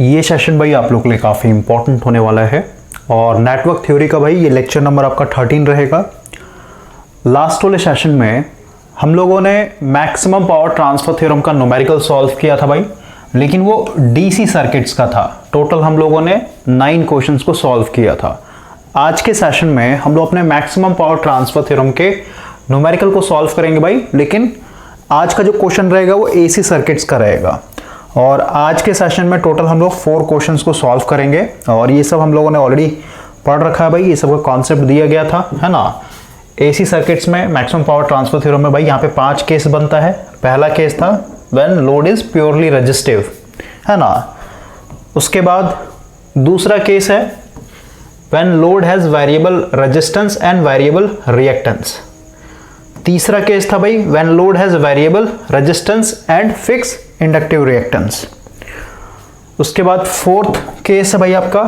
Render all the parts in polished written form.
ये सेशन भाई आप लोग के लिए काफ़ी इंपॉर्टेंट होने वाला है और नेटवर्क थ्योरी का भाई ये लेक्चर नंबर आपका 13 रहेगा। लास्ट वाले सेशन में हम लोगों ने मैक्सिमम पावर ट्रांसफर थ्योरम का न्यूमेरिकल सॉल्व किया था भाई, लेकिन वो डीसी सर्किट्स का था। टोटल हम लोगों ने 9 क्वेश्चंस को सॉल्व किया था। आज के सेशन में हम लोग अपने मैक्सिमम पावर ट्रांसफर थ्योरम के न्यूमेरिकल को सॉल्व करेंगे भाई, लेकिन आज का जो क्वेश्चन रहेगा वो एसी सर्किट्स का रहेगा। और आज के सेशन में टोटल हम लोग 4 क्वेश्चंस को सॉल्व करेंगे और ये सब हम लोगों ने ऑलरेडी पढ़ रखा है भाई, ये सब का कॉन्सेप्ट दिया गया था, है ना। एसी सर्किट्स में मैक्सिमम पावर ट्रांसफर थ्योरम में भाई यहाँ पे 5 केस बनता है। पहला केस था when load is purely resistive, है ना। उसके बाद दूसरा केस है when load has variable resistance and variable reactance. तीसरा केस था भाई when load has variable resistance and fix inductive reactance. उसके बाद फोर्थ केस है भाई आपका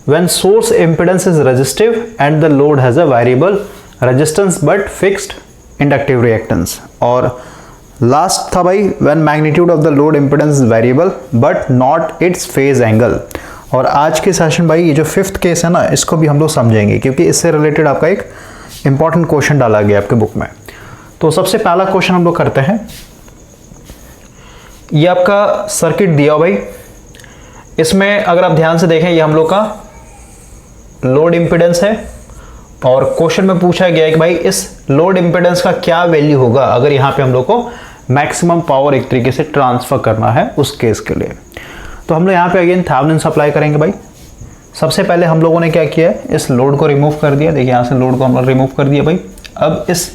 when source impedance is resistive and the load has a variable resistance but fixed inductive reactance. और last था भाई when magnitude of the load impedance is variable but not it's phase angle. और आज के session भाई ये जो 5th case है ना, इसको भी हम लोग समझेंगे क्योंकि इससे रिलेटेड आपका एक इंपॉर्टेंट क्वेश्चन डाला गया आपके बुक में। तो सबसे पहला क्वेश्चन हम लोग करते हैं। ये आपका सर्किट दिया भाई, इसमें अगर आप ध्यान से देखें ये हम लोग का लोड इम्पीडेंस है और क्वेश्चन में पूछा गया है कि भाई इस लोड इम्पीडेंस का क्या वैल्यू होगा अगर यहाँ पे हम लोग को मैक्सिमम पावर एक तरीके से ट्रांसफर करना है उस केस के लिए। तो हम लोग यहाँ पे अगेन थेवेनिन अप्लाई करेंगे भाई। सबसे पहले हम लोगों ने क्या किया है, इस लोड को रिमूव कर दिया। देखिए यहाँ से लोड को हम लोग रिमूव कर दिया भाई। अब इस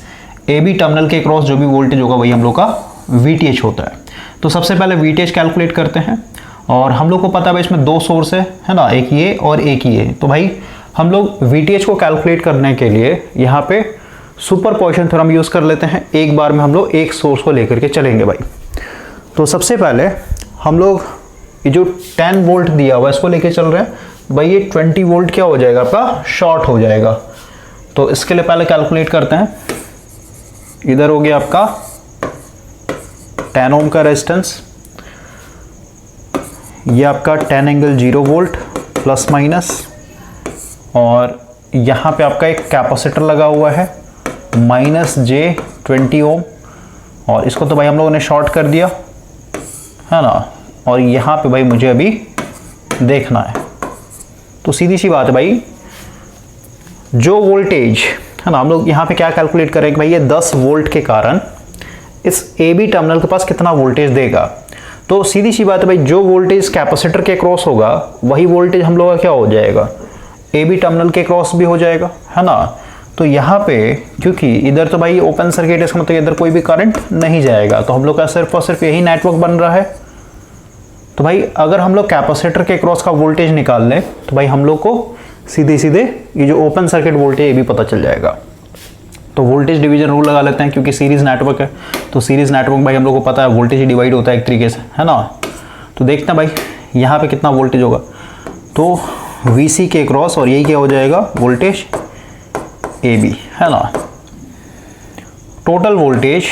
ए बी टर्मिनल के क्रॉस जो भी वोल्टेज होगा वही हम लोग का VTH होता है। तो सबसे पहले VTH कैलकुलेट करते हैं और हम लोग को पता है भाई इसमें 2 सोर्स है ना, एक ये और एक ये। तो भाई हम लोग VTH को कैलकुलेट करने के लिए यहाँ पे सुपरपोजिशन थ्योरम यूज़ कर लेते हैं। एक बार में हम लोग एक सोर्स को लेकर के चलेंगे भाई। तो सबसे पहले हम लोग ये जो 10 वोल्ट दिया हुआ है इसको लेके चल रहे हैं भाई। ये 20 वोल्ट क्या हो जाएगा आपका, शॉर्ट हो जाएगा। तो इसके लिए पहले कैलकुलेट करते हैं। इधर हो गया आपका 10 ओम का रेजिस्टेंस, ये आपका 10 एंगल 0 वोल्ट प्लस माइनस, और यहाँ पे आपका एक कैपेसिटर लगा हुआ है -j20 ओम, और इसको तो भाई हम लोगों ने शॉर्ट कर दिया, है ना। और यहाँ पे भाई मुझे अभी देखना है। तो सीधी सी बात है भाई, जो वोल्टेज है ना, हम लोग यहाँ पे क्या कैलकुलेट करें कि भाई ये 10 वोल्ट के कारण इस ए बी टर्मिनल के पास कितना वोल्टेज देगा। तो सीधी सी बात है भाई, जो वोल्टेज कैपेसिटर के क्रॉस होगा वही वोल्टेज हम लोग का क्या हो जाएगा, ए बी टर्मिनल के क्रॉस भी हो जाएगा, है ना। तो यहाँ पे क्योंकि इधर तो भाई ओपन सर्किट है, इसका मतलब इधर कोई भी करंट नहीं जाएगा, तो हम लोग का सिर्फ और सिर्फ यही नेटवर्क बन रहा है। तो भाई अगर हम लोग कैपेसिटर के क्रॉस का वोल्टेज निकाल लें तो भाई हम लोग को सीधे सीधे ये जो ओपन सर्किट वोल्टेज ये भी पता चल जाएगा। तो वोल्टेज डिवीजन रूल लगा लेते हैं क्योंकि सीरीज नेटवर्क है। तो सीरीज नेटवर्क भाई हम लोग को पता है वोल्टेज डिवाइड होता है एक तरीके से, है ना। तो देखते हैं भाई यहाँ पे कितना वोल्टेज होगा। तो VC के क्रॉस और यही क्या हो जाएगा, वोल्टेज AB, है ना। टोटल वोल्टेज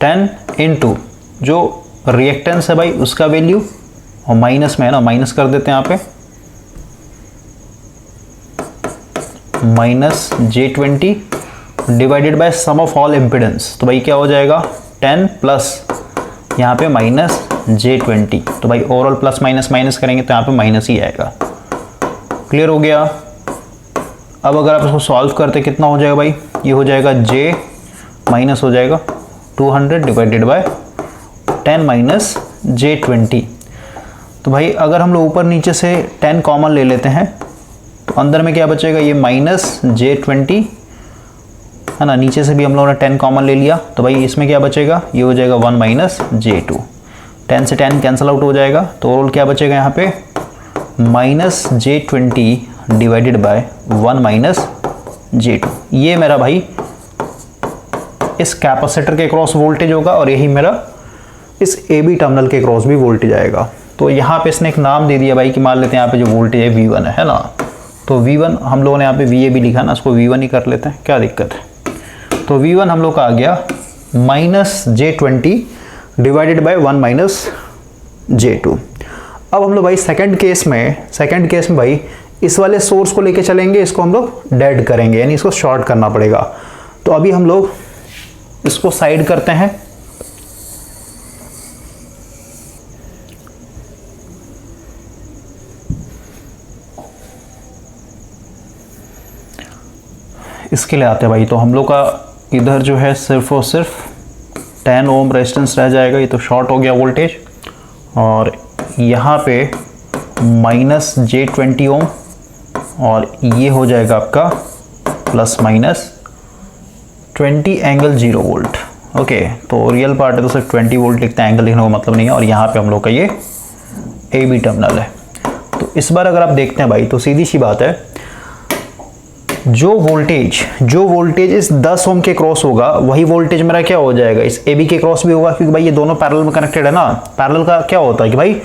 10 इंटू जो रिएक्टेंस है भाई उसका वैल्यू, और माइनस में है ना, माइनस कर देते हैं यहाँ पे -j20 divided by sum of all impedance. तो भाई क्या हो जाएगा 10 प्लस यहाँ पे -j20। तो भाई ओवरऑल प्लस माइनस माइनस करेंगे तो यहाँ पे माइनस ही आएगा। क्लियर हो गया। अब अगर आप इसको सॉल्व करते कितना हो जाएगा भाई, ये हो जाएगा j माइनस हो जाएगा 200 डिवाइडेड बाय 10 माइनस j20। तो भाई अगर हम लोग ऊपर नीचे से 10 कॉमन ले लेते हैं तो अंदर में क्या बचेगा, ये -j20, है ना। नीचे से भी हम लोगों ने 10 कॉमन ले लिया तो भाई इसमें क्या बचेगा, ये हो जाएगा 1 माइनस j2। 10 से 10 कैंसिल आउट हो जाएगा तो ओवरऑल क्या बचेगा यहाँ पे -j20 divided bye 1 minus j2। ये मेरा भाई इस कैपेसिटर के क्रॉस वोल्टेज होगा और यही मेरा इस ए बी टर्मिनल के क्रॉस भी वोल्टेज आएगा। तो यहाँ पे इसने एक नाम दे दिया भाई कि मान लेते हैं यहाँ पे जो वोल्टेज है V1 है ना। तो V1 हम लोगों ने यहाँ पे VA भी लिखा ना, इसको V1 ही कर लेते हैं, क्या दिक्कत है। तो V1 हम लोग का आ गया -j20 divided bye 1 minus J2। अब हम लोग भाई सेकंड केस में भाई इस वाले सोर्स को लेके चलेंगे, इसको हम लोग डेड करेंगे, यानी इसको शॉर्ट करना पड़ेगा। तो अभी हम लोग इसको साइड करते हैं। इसके लिए आते हैं भाई, तो हम लोग का इधर जो है सिर्फ और सिर्फ 10 ओम रेजिस्टेंस रह जाएगा, ये तो शॉर्ट हो गया वोल्टेज। और यहाँ पे -J20 ओम और ये हो जाएगा आपका ±20 एंगल 0 वोल्ट। ओके, तो रियल पार्ट है तो सिर्फ 20 वोल्ट लिखते हैं, एंगल लिखने का मतलब नहीं है। और यहाँ पे हम लोग का ये AB टर्मिनल है। तो इस बार अगर आप देखते हैं भाई, तो सीधी सी बात है, जो वोल्टेज इस 10 ओम के क्रॉस होगा वही वोल्टेज मेरा क्या हो जाएगा, इस AB के क्रॉस भी होगा, क्योंकि भाई ये दोनों पैरेलल में कनेक्टेड है ना। पैरेलल का क्या होता है कि भाई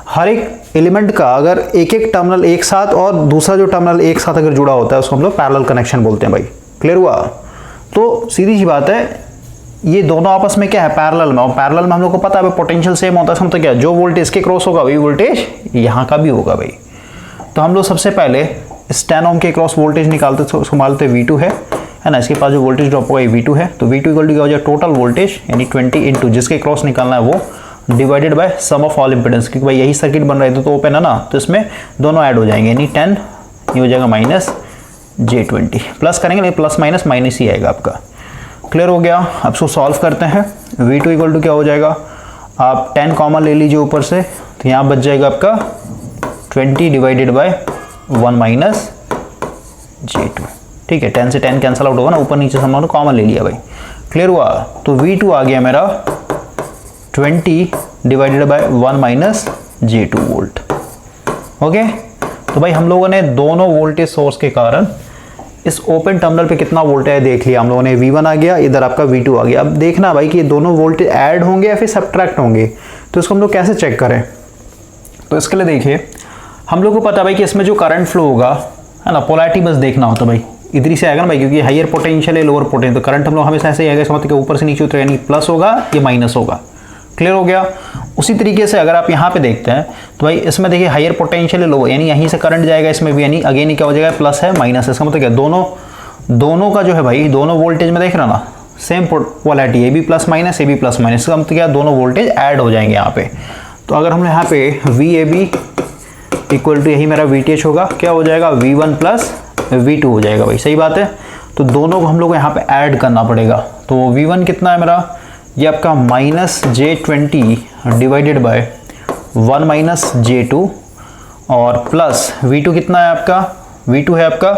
हर एक एलिमेंट का अगर एक टर्मिनल एक साथ और दूसरा जो टर्मिनल एक साथ अगर जुड़ा होता है उसको हम लोग पैरेलल कनेक्शन बोलते हैं भाई। क्लियर हुआ? तो सीधी सी बात है, ये दोनों आपस में क्या है, पैरेलल में। और पैरेलल में हम लोग को पता है पोटेंशियल सेम होता है, मतलब क्या, जो वोल्टेज इसके क्रॉस होगा वही वोल्टेज यहाँ का भी होगा भाई। तो हम लोग सबसे पहले इस 10 ओम के क्रॉस वोल्टेज निकालते, उसको मानते V2 है ना। इसके पास जो वोल्टेज ड्रॉप होगा ये V2 है। तो V2 इक्वल टू क्या हो जाए, टोटल वोल्टेज यानी 20 इंटू जिसके क्रॉस निकालना है वो divided by sum of all impedance, क्योंकि भाई यही सर्किट बन रहा है तो ओपन है ना, तो इसमें दोनों ऐड हो जाएंगे, यानी 10 ये हो जाएगा -J20। प्लस करेंगे नहीं, प्लस माइनस माइनस ही आएगा आपका। क्लियर हो गया? अब इसको सॉल्व करते हैं। V2 इक्वल टू क्या हो जाएगा, आप 10 कॉमन ले लीजिए ऊपर से, तो यहाँ बच जाएगा आपका 20 डिवाइडेड बाय 1 -J2। ठीक है, 10 से 10 कैंसिल आउट होगा ना, ऊपर नीचे हम लोगों ने कॉमन ले लिया भाई। क्लियर हुआ? तो V2 आ गया मेरा 20 divided by 1 -J2 volt. Okay, तो भाई हम लोगों ने दोनों वोल्टेज सोर्स के कारण इस ओपन टर्मिनल पे कितना वोल्टेज देख लिया हम लोगों ने। V1 आ गया, इधर आपका V2 आ गया। अब देखना भाई कि ये दोनों वोल्टेज ऐड होंगे या फिर सब्ट्रैक्ट होंगे, तो इसको हम लोग कैसे चेक करें। तो इसके लिए देखिए, हम लोग को पता है भाई कि इसमें जो करंट फ्लो होगा है ना, पोलैरिटी बस देखना होता है भाई, इधर ही से आएगा ना भाई, क्योंकि हायर पोटेंशियल है लोअर पोटेंशियल, तो करंट हम लोग हमेशा ऐसे ही आएगा, समझते कि ऊपर से नीचे उतरेगा, यानी प्लस होगा या माइनस होगा। क्लियर हो गया? उसी तरीके से अगर आप यहाँ पे देखते हैं तो भाई इसमें देखिए हायर पोटेंशियल है लोअर, यानी यहीं से करंट जाएगा इसमें भी, यानी अगेन क्या हो जाएगा, प्लस है माइनस है। इसका मतलब क्या, दोनों का जो है भाई, दोनों वोल्टेज में देख रहा ना same polarity, A B plus minus, A B plus minus. इसका मतलब क्या, दोनों वोल्टेज ऐड हो जाएंगे यहाँ पे। तो अगर हम यहाँ पे VAB इक्वल टू यही मेरा VTH होगा, क्या हो जाएगा, V1 प्लस V2 हो जाएगा भाई। सही बात है? तो दोनों को हम लोग को यहाँ पे ऐड करना पड़ेगा। तो V1 कितना है मेरा, ये आपका -J20 डिवाइडेड बाय 1 -J2 और प्लस V2 कितना है आपका, V2 है आपका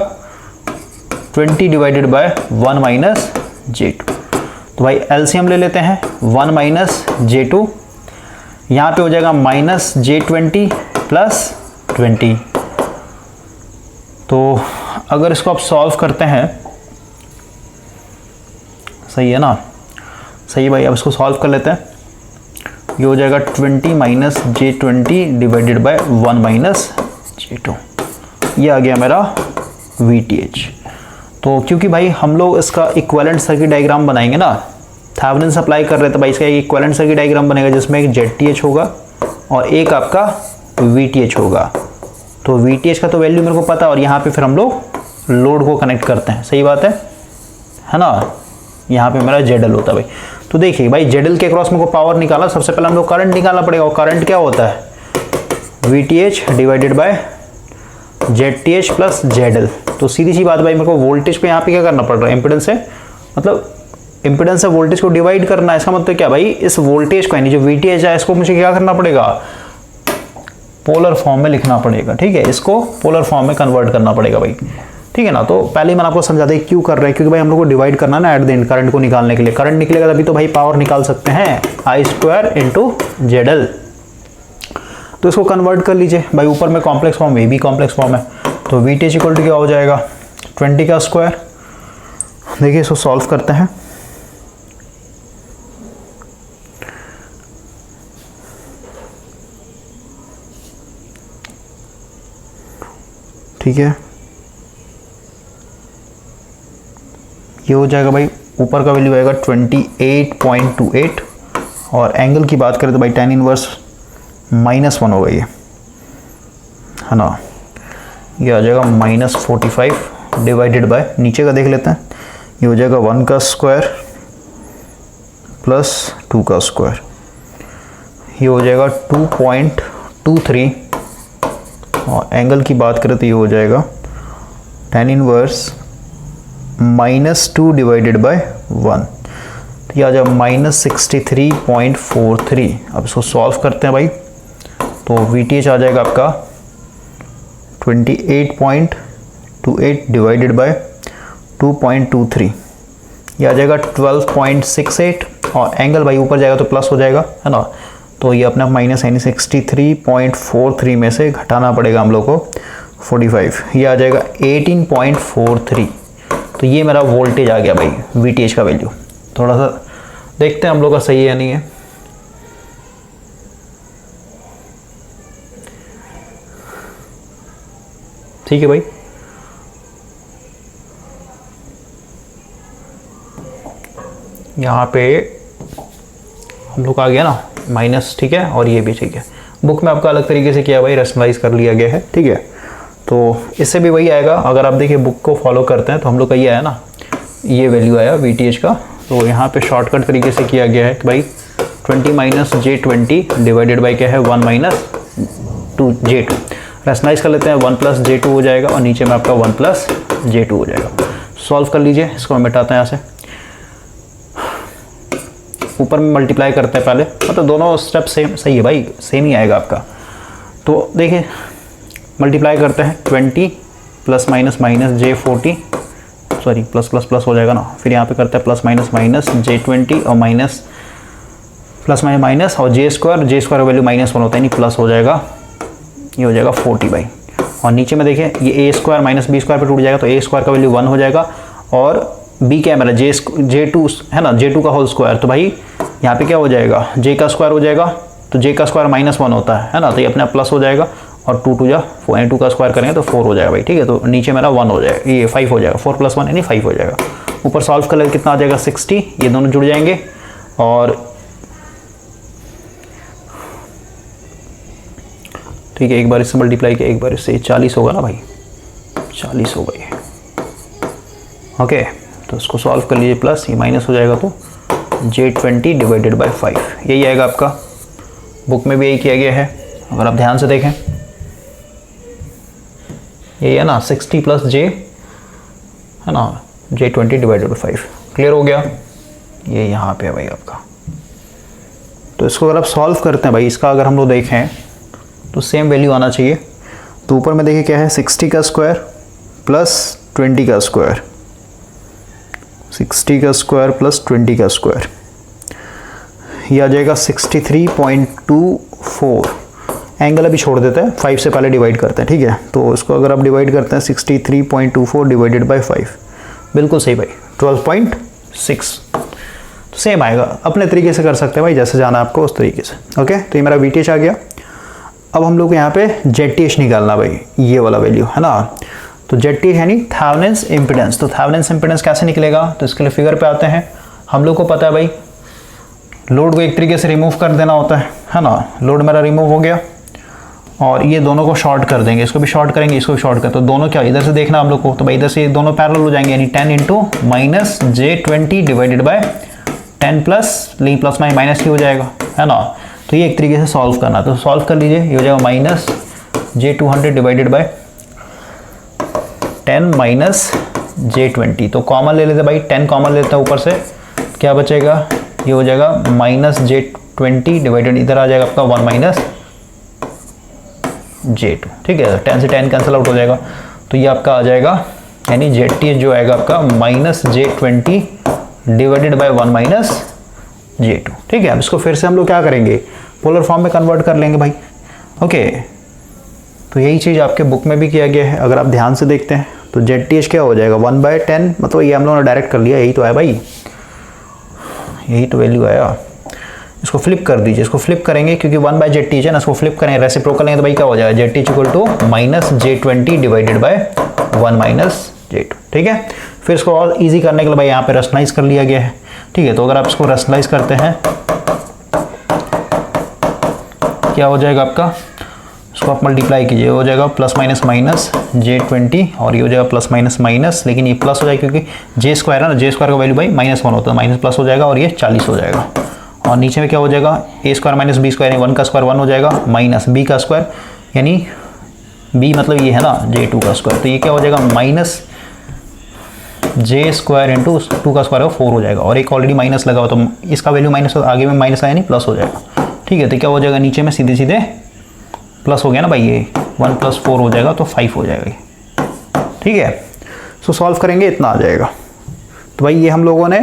20 डिवाइडेड बाय 1 -J2। तो भाई LCM ले लेते हैं, 1 -J2 यहाँ पे हो जाएगा -J20 प्लस 20। तो अगर इसको आप सॉल्व करते हैं, सही है ना, सही भाई। अब इसको सॉल्व कर लेते हैं, ये हो जाएगा 20 -J20 डिवाइडेड बाय 1 -J2, ये आ गया मेरा VTH। तो क्योंकि भाई हम लोग इसका इक्विवेलेंट सर्किट डायग्राम बनाएंगे ना, थेवेनिन सप्लाई कर रहे थे भाई, इसका एक इक्विवेलेंट सर्किट डायग्राम बनेगा जिसमें एक ZTH होगा और एक आपका VTH होगा। तो VTH का तो वैल्यू मेरे को पता है, और यहाँ पे फिर हम लोग लोड को कनेक्ट करते हैं। सही बात है ना। यहाँ पे मेरा ZL होता है भाई। तो देखिए भाई, ZL के क्रॉस में को पावर निकाला, सबसे पहले हम लोग करंट निकालना पड़ेगा। और करंट क्या होता है, VTH divided by ZTH plus ZL। तो सीधी सी बात भाई, मेरे को वोल्टेज पे यहाँ पे क्या करना पड़ रहा है, इम्पिडेंस है, मतलब इम्पिडेंस से वोल्टेज को डिवाइड करना है। इसका मतलब क्या भाई, इस वोल्टेज को यानी जो VTH है इसको मुझे क्या करना पड़ेगा, पोलर फॉर्म में लिखना पड़ेगा। ठीक है, इसको पोलर फॉर्म में कन्वर्ट करना पड़ेगा भाई। ठीक है ना। तो पहले मैंने आपको समझा दिया क्यों कर रहे हैं, क्योंकि भाई हम लोग को डिवाइड करना ना एट द एंड, करंट को निकालने के लिए। करंट निकलेगा तभी तो भाई पावर निकाल सकते हैं, I² इंटू ZL। तो इसको कन्वर्ट कर लीजिए भाई, ऊपर में कॉम्प्लेक्स फॉर्म, ये भी कॉम्प्लेक्स फॉर्म है। तो VTH इक्वल टू क्या हो जाएगा, 20 का स्क्वायर। देखिए इसको सॉल्व करते हैं। ठीक है, ये हो जाएगा भाई, ऊपर का वैल्यू आएगा 28.28 और एंगल की बात करें तो भाई tan इनवर्स -1 होगा ये। है ना, ये आ जाएगा -45 डिवाइडेड बाय, नीचे का देख लेते हैं, ये हो जाएगा 1 का स्क्वायर प्लस 2 का स्क्वायर, ये हो जाएगा 2.23, और एंगल की बात करें तो ये हो जाएगा tan इनवर्स -2 डिवाइडेड बाय 1, तो ये आ जाएगा -63.43। अब इसको सॉल्व करते हैं भाई, तो VTH आ जाएगा आपका 28.28 डिवाइडेड बाय 2.23, ये आ जाएगा 12.68, और एंगल भाई ऊपर जाएगा तो प्लस हो जाएगा, है ना, तो ये अपना माइनस यानी 63.43 में से घटाना पड़ेगा हम लोग को 45, ये आ जाएगा 18.43। तो ये मेरा वोल्टेज आ गया भाई, VTH का वैल्यू। थोड़ा सा देखते हैं हम लोग का सही है या नहीं है। ठीक है भाई, यहाँ पे हम लोग आ गया ना माइनस, ठीक है, और ये भी ठीक है। बुक में आपका अलग तरीके से किया भाई, रेशनलाइज कर लिया गया है, ठीक है। तो इससे भी वही आएगा, अगर आप देखिए बुक को फॉलो करते हैं तो हम लोग का ये आया ना, ये वैल्यू आया VTH का। तो यहाँ पे शॉर्टकट तरीके से किया गया है कि भाई 20 - j20 डिवाइडेड बाई क्या है 1 - 2j2, रेशनलाइज कर लेते हैं, 1 + j2 हो जाएगा, और नीचे में आपका 1 + j2 हो जाएगा। सॉल्व कर लीजिए, इसको हम मिटाते हैं यहाँ से, ऊपर में मल्टीप्लाई करते हैं पहले, मतलब दोनों स्टेप सेम सही है भाई, सेम ही आएगा आपका। तो देखिए मल्टीप्लाई करते हैं, 20 + --- j40, sorry plus plus plus हो जाएगा ना, फिर यहाँ पे करते हैं +- --- j20 और माइनस प्लस माइनस और j स्क्वायर वैल्यू -1 होता है, नहीं प्लस हो जाएगा, ये हो जाएगा 40 भाई। और नीचे में देखिए ये a² - b² पे टूट जाएगा, तो a² का वैल्यू 1 हो जाएगा, और b क्या है मेरा j2 है ना, j2 का होल स्क्वायर, तो भाई यहाँ पे क्या हो जाएगा j का स्क्वायर हो जाएगा, तो j का स्क्वायर -1 होता है ना, तो ये अपने आप प्लस हो जाएगा, और 2 × 2 = 4 यानी 2 का स्क्वायर करेंगे तो 4 हो जाएगा भाई, ठीक है। तो नीचे मेरा 1 हो जाएगा, ये 5 हो जाएगा, 4 + 1 यानी 5 हो जाएगा। ऊपर सॉल्व कर लेंगे, कितना आ जाएगा 60, ये दोनों जुड़ जाएंगे, और ठीक है, एक बार इससे मल्टीप्लाई किया, एक बार इससे 40 होगा ना भाई, 40 होगा ये, ओके। तो इसको सॉल्व कर लीजिए, प्लस ये माइनस हो जाएगा, तो j20 डिवाइडेड बाई 5, यही आएगा आपका। बुक में भी यही किया गया है, अगर आप ध्यान से देखें, यही है ना 60 + j है ना, j20 डिवाइडेड बाई 5, क्लियर हो गया। ये यहाँ पे है भाई आपका। तो इसको अगर आप सॉल्व करते हैं भाई, इसका अगर हम लोग देखें तो सेम वैल्यू आना चाहिए। तो ऊपर में देखिए क्या है, 60 का स्क्वायर प्लस 20 का स्क्वायर, 60 का स्क्वायर प्लस 20 का स्क्वायर, ये आ जाएगा 63.24। एंगल अभी छोड़ देते हैं, 5 से पहले डिवाइड करते हैं, ठीक है। तो इसको अगर आप डिवाइड करते हैं 63.24 डिवाइडेड बाई 5, बिल्कुल सही भाई, 12.6, तो सेम आएगा। अपने तरीके से कर सकते हैं भाई, जैसे जाना है आपको उस तरीके से, ओके। तो ये मेरा VTH आ गया। अब हम लोग यहाँ पे ZTH निकालना भाई, ये वाला वैल्यू है ना। तो ZTH यानी थेवेनिन्स इम्पीडेंस। तो थेवेनिन्स इम्पीडेंस कैसे निकलेगा, तो इसके लिए फिगर पे आते हैं। हम लोग को पता है भाई, लोड को एक तरीके से रिमूव कर देना होता है ना। लोड मेरा रिमूव हो गया, और ये दोनों को शॉर्ट कर देंगे, इसको भी शॉर्ट करेंगे, इसको भी शॉर्ट कर, तो दोनों क्या इधर से देखना हम लोग को, तो भाई इधर से दोनों पैरेलल हो जाएंगे, यानी 10 × -j20 divided by 10 plus minus ही हो जाएगा, है ना। तो ये एक तरीके से सॉल्व करना, तो सॉल्व कर लीजिए, ये हो जाएगा -j200 डिवाइडेड बाय 10 - j20। तो कॉमन ले लेते भाई, 10 कॉमन लेते हैं ऊपर से, क्या बचेगा, ये हो जाएगा -j20 डिवाइडेड, इधर आ जाएगा आपका 1 - j2, ठीक है। 10 से 10 कैंसिल आउट हो जाएगा, तो ये आपका आ जाएगा, यानी ZTH जो आएगा आपका -j20 डिवाइडेड बाय 1 - j2, ठीक है। अब इसको फिर से हम लोग क्या करेंगे, पोलर फॉर्म में कन्वर्ट कर लेंगे भाई, ओके। तो यही चीज़ आपके बुक में भी किया गया है, अगर आप ध्यान से देखते हैं तो ZTH क्या हो जाएगा 1/10, मतलब ये हम लोगों ने डायरेक्ट कर लिया, यही तो है भाई, यही तो वैल्यू आया। इसको फ्लिप कर दीजिए, इसको फ्लिप करेंगे क्योंकि 1/ZTH है ना, इसको फ्लिप करेंगे, रेसिप्रोकल लेंगे तो भाई क्या हो जाएगा, ZTH = -j20 divided bye 1 - j2, ठीक है। फिर इसको और इजी करने के लिए भाई यहाँ पे रेशनलाइज कर लिया गया है, ठीक है। तो अगर आप इसको रेशनलाइज करते हैं, क्या हो जाएगा आपका, इसको आप मल्टीप्लाई कीजिए, हो जाएगा प्लस माइनस माइनस J20 और ये हो जाएगा प्लस माइनस माइनस, लेकिन ये प्लस हो जाएगा क्योंकि J स्क्वायर है ना, J स्क्वायर का वैल्यू भाई -1 होता है, माइनस प्लस हो जाएगा और ये 40 हो जाएगा। और नीचे में क्या हो जाएगा, a square minus B square, 1 का स्क्वायर 1 हो जाएगा, माइनस b का स्क्वायर यानी b मतलब ये है ना J2 का स्क्वायर, तो ये क्या हो जाएगा माइनस J स्क्वायर इंटू 2 का स्क्वायर 4 हो जाएगा। और एक ऑलरेडी माइनस लगा हुआ तो इसका वैल्यू माइनस, आगे में माइनस आया नहीं प्लस हो जाएगा। ठीक है, तो क्या हो जाएगा नीचे में सीधे सीधे प्लस हो गया ना भाई, ये 1 + 4 हो जाएगा तो 5 हो जाएगा ये। ठीक है, सो सॉल्व करेंगे इतना आ जाएगा। तो भाई ये हम लोगों ने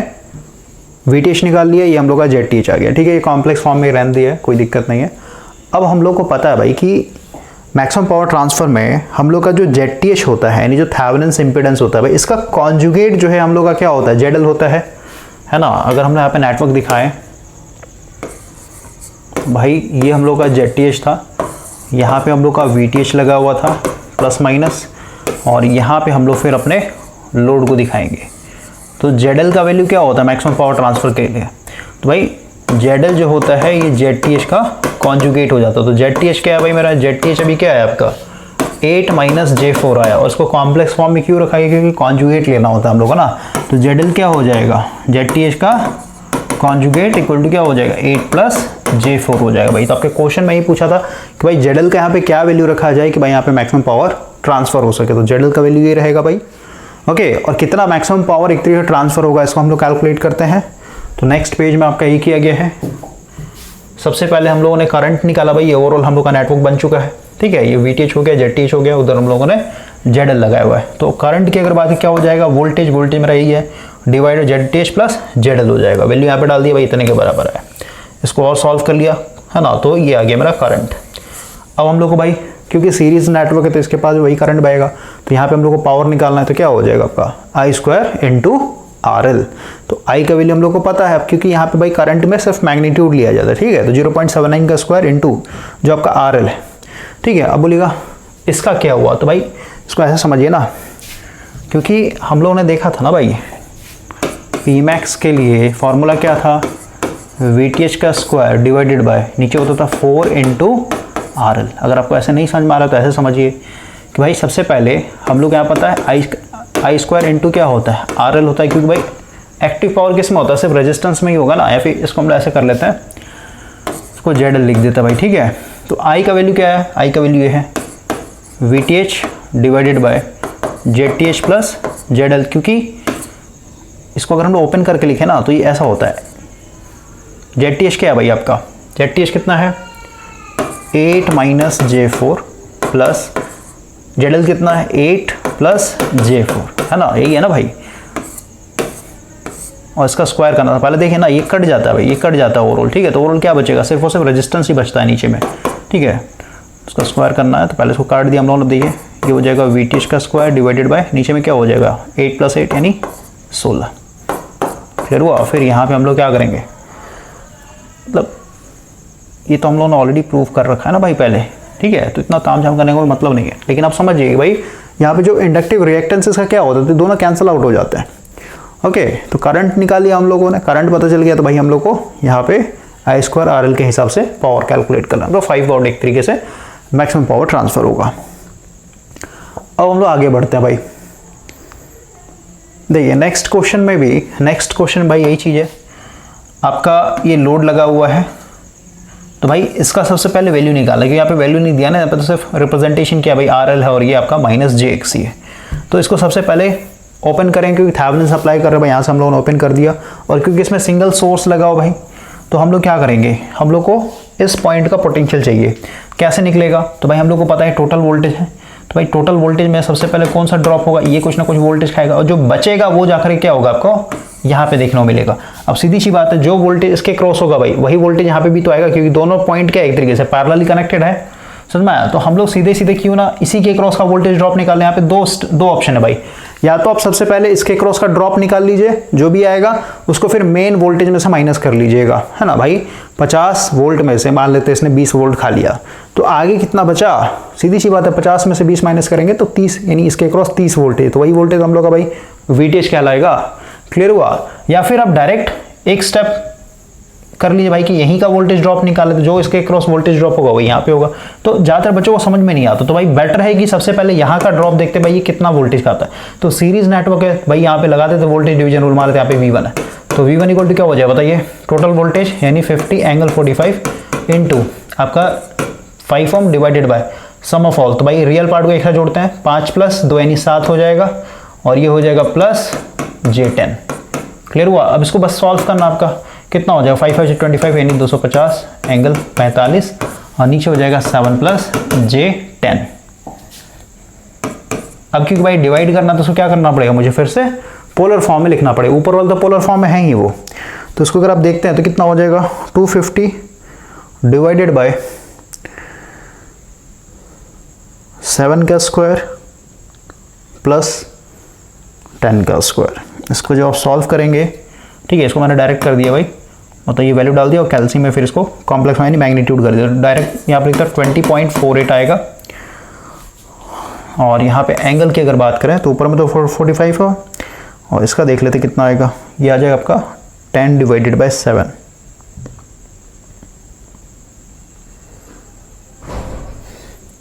VTH निकाल लिया, ये हम लोग का ZTH आ गया। ठीक है, ये कॉम्प्लेक्स फॉर्म में रहने दिया है, कोई दिक्कत नहीं है। अब हम लोग को पता है भाई कि मैक्सिमम पावर ट्रांसफर में हम लोग का जो ZTH होता है यानी जो थेवेनिन इम्पीडेंस होता है भाई, इसका कॉन्जुगेट जो है हम लोग का क्या होता है, ZL होता है ना। अगर हमने यहाँ पे नेटवर्क दिखाएं भाई, ये हम लोग का ZTH था, यहाँ पे हम लोग का VTH लगा हुआ था प्लस माइनस, और यहाँ पे हम लोग फिर अपने लोड को दिखाएंगे। तो ZL का वैल्यू क्या होता है मैक्सिमम पावर ट्रांसफर के लिए, तो भाई ZL जो होता है ये ZTH का कॉन्जुगेट हो जाता है। तो ZTH क्या है भाई, मेरा ZTH अभी क्या है आपका 8 - J4 आया, और इसको कॉम्प्लेक्स फॉर्म में क्यों रखा है, क्योंकि कॉन्जुगेट लेना होता है हम लोग को ना। तो ZL क्या हो जाएगा, ZTH का कॉन्जुगेट इक्वल टू क्या हो जाएगा 8 + J4 हो जाएगा भाई। तो आपके क्वेश्चन में ही पूछा था कि भाई ZL का यहाँ पे क्या वैल्यू रखा जाए कि भाई यहाँ पे मैक्सिमम पावर ट्रांसफर हो सके, तो ZL का वैल्यू ये रहेगा भाई। ओके, और कितना मैक्सिमम पावर एक तरीके से ट्रांसफर होगा इसको हम लोग कैलकुलेट करते हैं। तो नेक्स्ट पेज में आपका ये किया गया है। सबसे पहले हम लोगों ने करंट निकाला भाई, ये ओवरऑल हम लोग का नेटवर्क बन चुका है। ठीक है, ये VTH हो गया, ZTH हो गया, उधर हम लोगों ने ZL लगाया हुआ है। तो करंट की अगर बात क्या हो जाएगा, वोल्टेज मेरा यही है, डिवाइडेड ZTH + ZL हो जाएगा। वैल्यू यहाँ पे डाल दिया भाई, इतने के बराबर है। इसको और सॉल्व कर लिया है ना, तो ये आ गया मेरा करंट। अब हम लोग को भाई क्योंकि सीरीज नेटवर्क है तो इसके पास वही करंट बहेगा, तो यहाँ पे हम लोग को पावर निकालना है, तो क्या हो जाएगा आपका I² × RL। तो I का वैल्यू हम लोग को पता है, क्योंकि यहाँ पे भाई करंट में सिर्फ मैग्नीट्यूड लिया जाता है। ठीक है, तो 0.79 का स्क्वायर इंटू जो आपका RL है। ठीक है, अब बोलिएगा इसका क्या हुआ, तो भाई इसको ऐसे समझिए ना, क्योंकि हम लोगों ने देखा था ना भाई Pmax के लिए फॉर्मूला क्या था, VTH का स्क्वायर डिवाइडेड बाय नीचे होता था 4 × RL। अगर आपको ऐसे नहीं समझ में आ रहा तो ऐसे समझिए कि भाई सबसे पहले हम लोग यहाँ पता है I² इंटू क्या होता है RL होता है, क्योंकि भाई एक्टिव पावर किस में होता है, सिर्फ रेजिस्टेंस में ही होगा ना। या फिर इसको हम ऐसे कर लेते हैं, इसको ZL लिख देता है भाई। ठीक है, तो I का वैल्यू क्या है, I का वैल्यू ये है VTH divided by ZTH + ZL। क्योंकि इसको अगर हम लोग ओपन करके लिखे ना तो ये ऐसा होता है। ZTH क्या है भाई आपका, ZTH कितना है 8 - J4 प्लस ZL कितना है 8 + J4, है ना, यही है ना भाई। और इसका स्क्वायर करना था, पहले देखिए ना ये कट जाता है भाई, ये कट जाता है ओवरऑल। ठीक है, तो ओवरऑल क्या बचेगा, सिर्फ और सिर्फ रेजिस्टेंस ही बचता है नीचे में। ठीक है, उसका स्क्वायर करना है तो पहले इसको काट दिया हम लोगों ने। देखिए ये हो जाएगा VTH का स्क्वायर डिवाइडेड बाय नीचे में क्या हो जाएगा 8 + 8 यानी 16। फिर हुआ, फिर यहाँ पे हम लोग क्या करेंगे, मतलब ये तो हम लोगों ने ऑलरेडी प्रूव कर रखा है ना भाई पहले। ठीक है, तो इतना ताम झाम करने का कोई मतलब नहीं है। लेकिन आप समझिए भाई यहाँ पे जो इंडक्टिव रिएक्टेंसेस का क्या होता है, तो दोनों कैंसिल आउट हो जाते हैं। ओके, तो करंट निकाल लिया हम लोगों ने, करंट पता चल गया, तो भाई हम लोग को यहाँ पे I² RL के हिसाब से पावर कैलकुलेट करना, तो 5 वॉट एक तरीके से मैक्सिमम पावर ट्रांसफर होगा। अब हम लोग आगे बढ़ते हैं भाई। देखिए नेक्स्ट क्वेश्चन भाई यही चीज़ है, आपका ये लोड लगा हुआ है, तो भाई इसका सबसे पहले वैल्यू निकाला, क्योंकि यहाँ पे वैल्यू नहीं दिया ना, यहाँ पे तो सिर्फ रिप्रेजेंटेशन किया भाई RL है और ये आपका -jXC है। तो इसको सबसे पहले ओपन करें, क्योंकि थेवेनिन सप्लाई कर रहे हैं भाई, यहाँ से हम लोगों ने ओपन कर दिया। और क्योंकि इसमें सिंगल सोर्स लगा हो भाई, तो हम लोग क्या करेंगे, हम लोग को इस पॉइंट का पोटेंशियल चाहिए। कैसे निकलेगा, तो भाई हम लोग को पता है टोटल वोल्टेज है, तो भाई टोटल वोल्टेज में सबसे पहले कौन सा ड्रॉप होगा, ये कुछ ना कुछ वोल्टेज खाएगा, और जो बचेगा वो जाकर क्या होगा आपको यहाँ पे देखने को मिलेगा। अब सीधी सी बात है, जो वोल्टेज इसके क्रॉस होगा भाई वही वोल्टेज यहाँ पे भी तो आएगा, क्योंकि दोनों पॉइंट क्या एक तरीके से पैरेलली कनेक्टेड है। समझ में आया, तो हम लोग सीधे सीधे क्यों ना इसी के क्रॉस का वोल्टेज ड्रॉप निकालें। यहाँ पे दो ऑप्शन है भाई, या तो आप सबसे पहले इसके क्रॉस का ड्रॉप निकाल लीजिए, जो भी आएगा उसको फिर मेन वोल्टेज में से माइनस कर लीजिएगा, है ना भाई। 50 वोल्ट में से मान लेते हैं इसने 20 वोल्ट खा लिया, तो आगे कितना बचा, सीधी सी बात है 50 में से 20 माइनस करेंगे तो 30, यानी इसके क्रॉस 30 वोल्ट है, तो वही वोल्टेज हम लोग का भाई VTH कहलाएगा। क्लियर हुआ। या फिर आप डायरेक्ट एक स्टेप कर लीजिए भाई कि यहीं का वोल्टेज ड्रॉप निकाले, तो जो इसके क्रॉस वोल्टेज ड्रॉप होगा वो यहाँ पे होगा। तो ज़्यादातर बच्चों को समझ में नहीं आता, तो भाई बेटर है कि सबसे पहले यहाँ का ड्रॉप देखते भाई ये कितना वोल्टेज का आता है। तो सीरीज नेटवर्क है भाई, यहाँ पे लगाते थे वोल्टेज डिवीजन रूल मारते, यहाँ पे V1 है, तो V1 इक्वल टू क्या हो जाए बताइए, टोटल वोल्टेज यानी 50 एंगल 45 इंटू आपका 5 ohm divided by sum of all. तो भाई रियल पार्ट को एक साथ जोड़ते हैं, 5 प्लस 2 यानी 7 हो जाएगा, और ये हो जाएगा प्लस J10। क्लियर हुआ। अब इसको बस सॉल्व करना, आपका कितना हो जाएगा, 5 5 25 यानी 250 एंगल 45, और नीचे हो जाएगा 7 प्लस J10। अब क्योंकि भाई डिवाइड करना तो उसको क्या करना पड़ेगा, मुझे फिर से पोलर फॉर्म में लिखना पड़ेगा। ऊपर वाला तो पोलर फॉर्म में है ही वो, तो इसको अगर आप देखते हैं तो कितना हो जाएगा, 250 डिवाइडेड बाय 7 का स्क्वायर प्लस 10 का स्क्वायर। इसको जब आप सॉल्व करेंगे, ठीक है, इसको मैंने डायरेक्ट कर दिया भाई, मतलब ये वैल्यू डाल दिया और कैल्सियम में फिर इसको कॉम्प्लेक्स यानी मैग्नीट्यूड कर दिया, डायरेक्ट यहाँ पर लिखता 20.48 आएगा। और यहाँ पे एंगल की अगर बात करें तो ऊपर में तो 45 हो, और इसका देख लेते कितना आएगा, ये आ जाएगा आपका 10 डिवाइडेड बाय 7।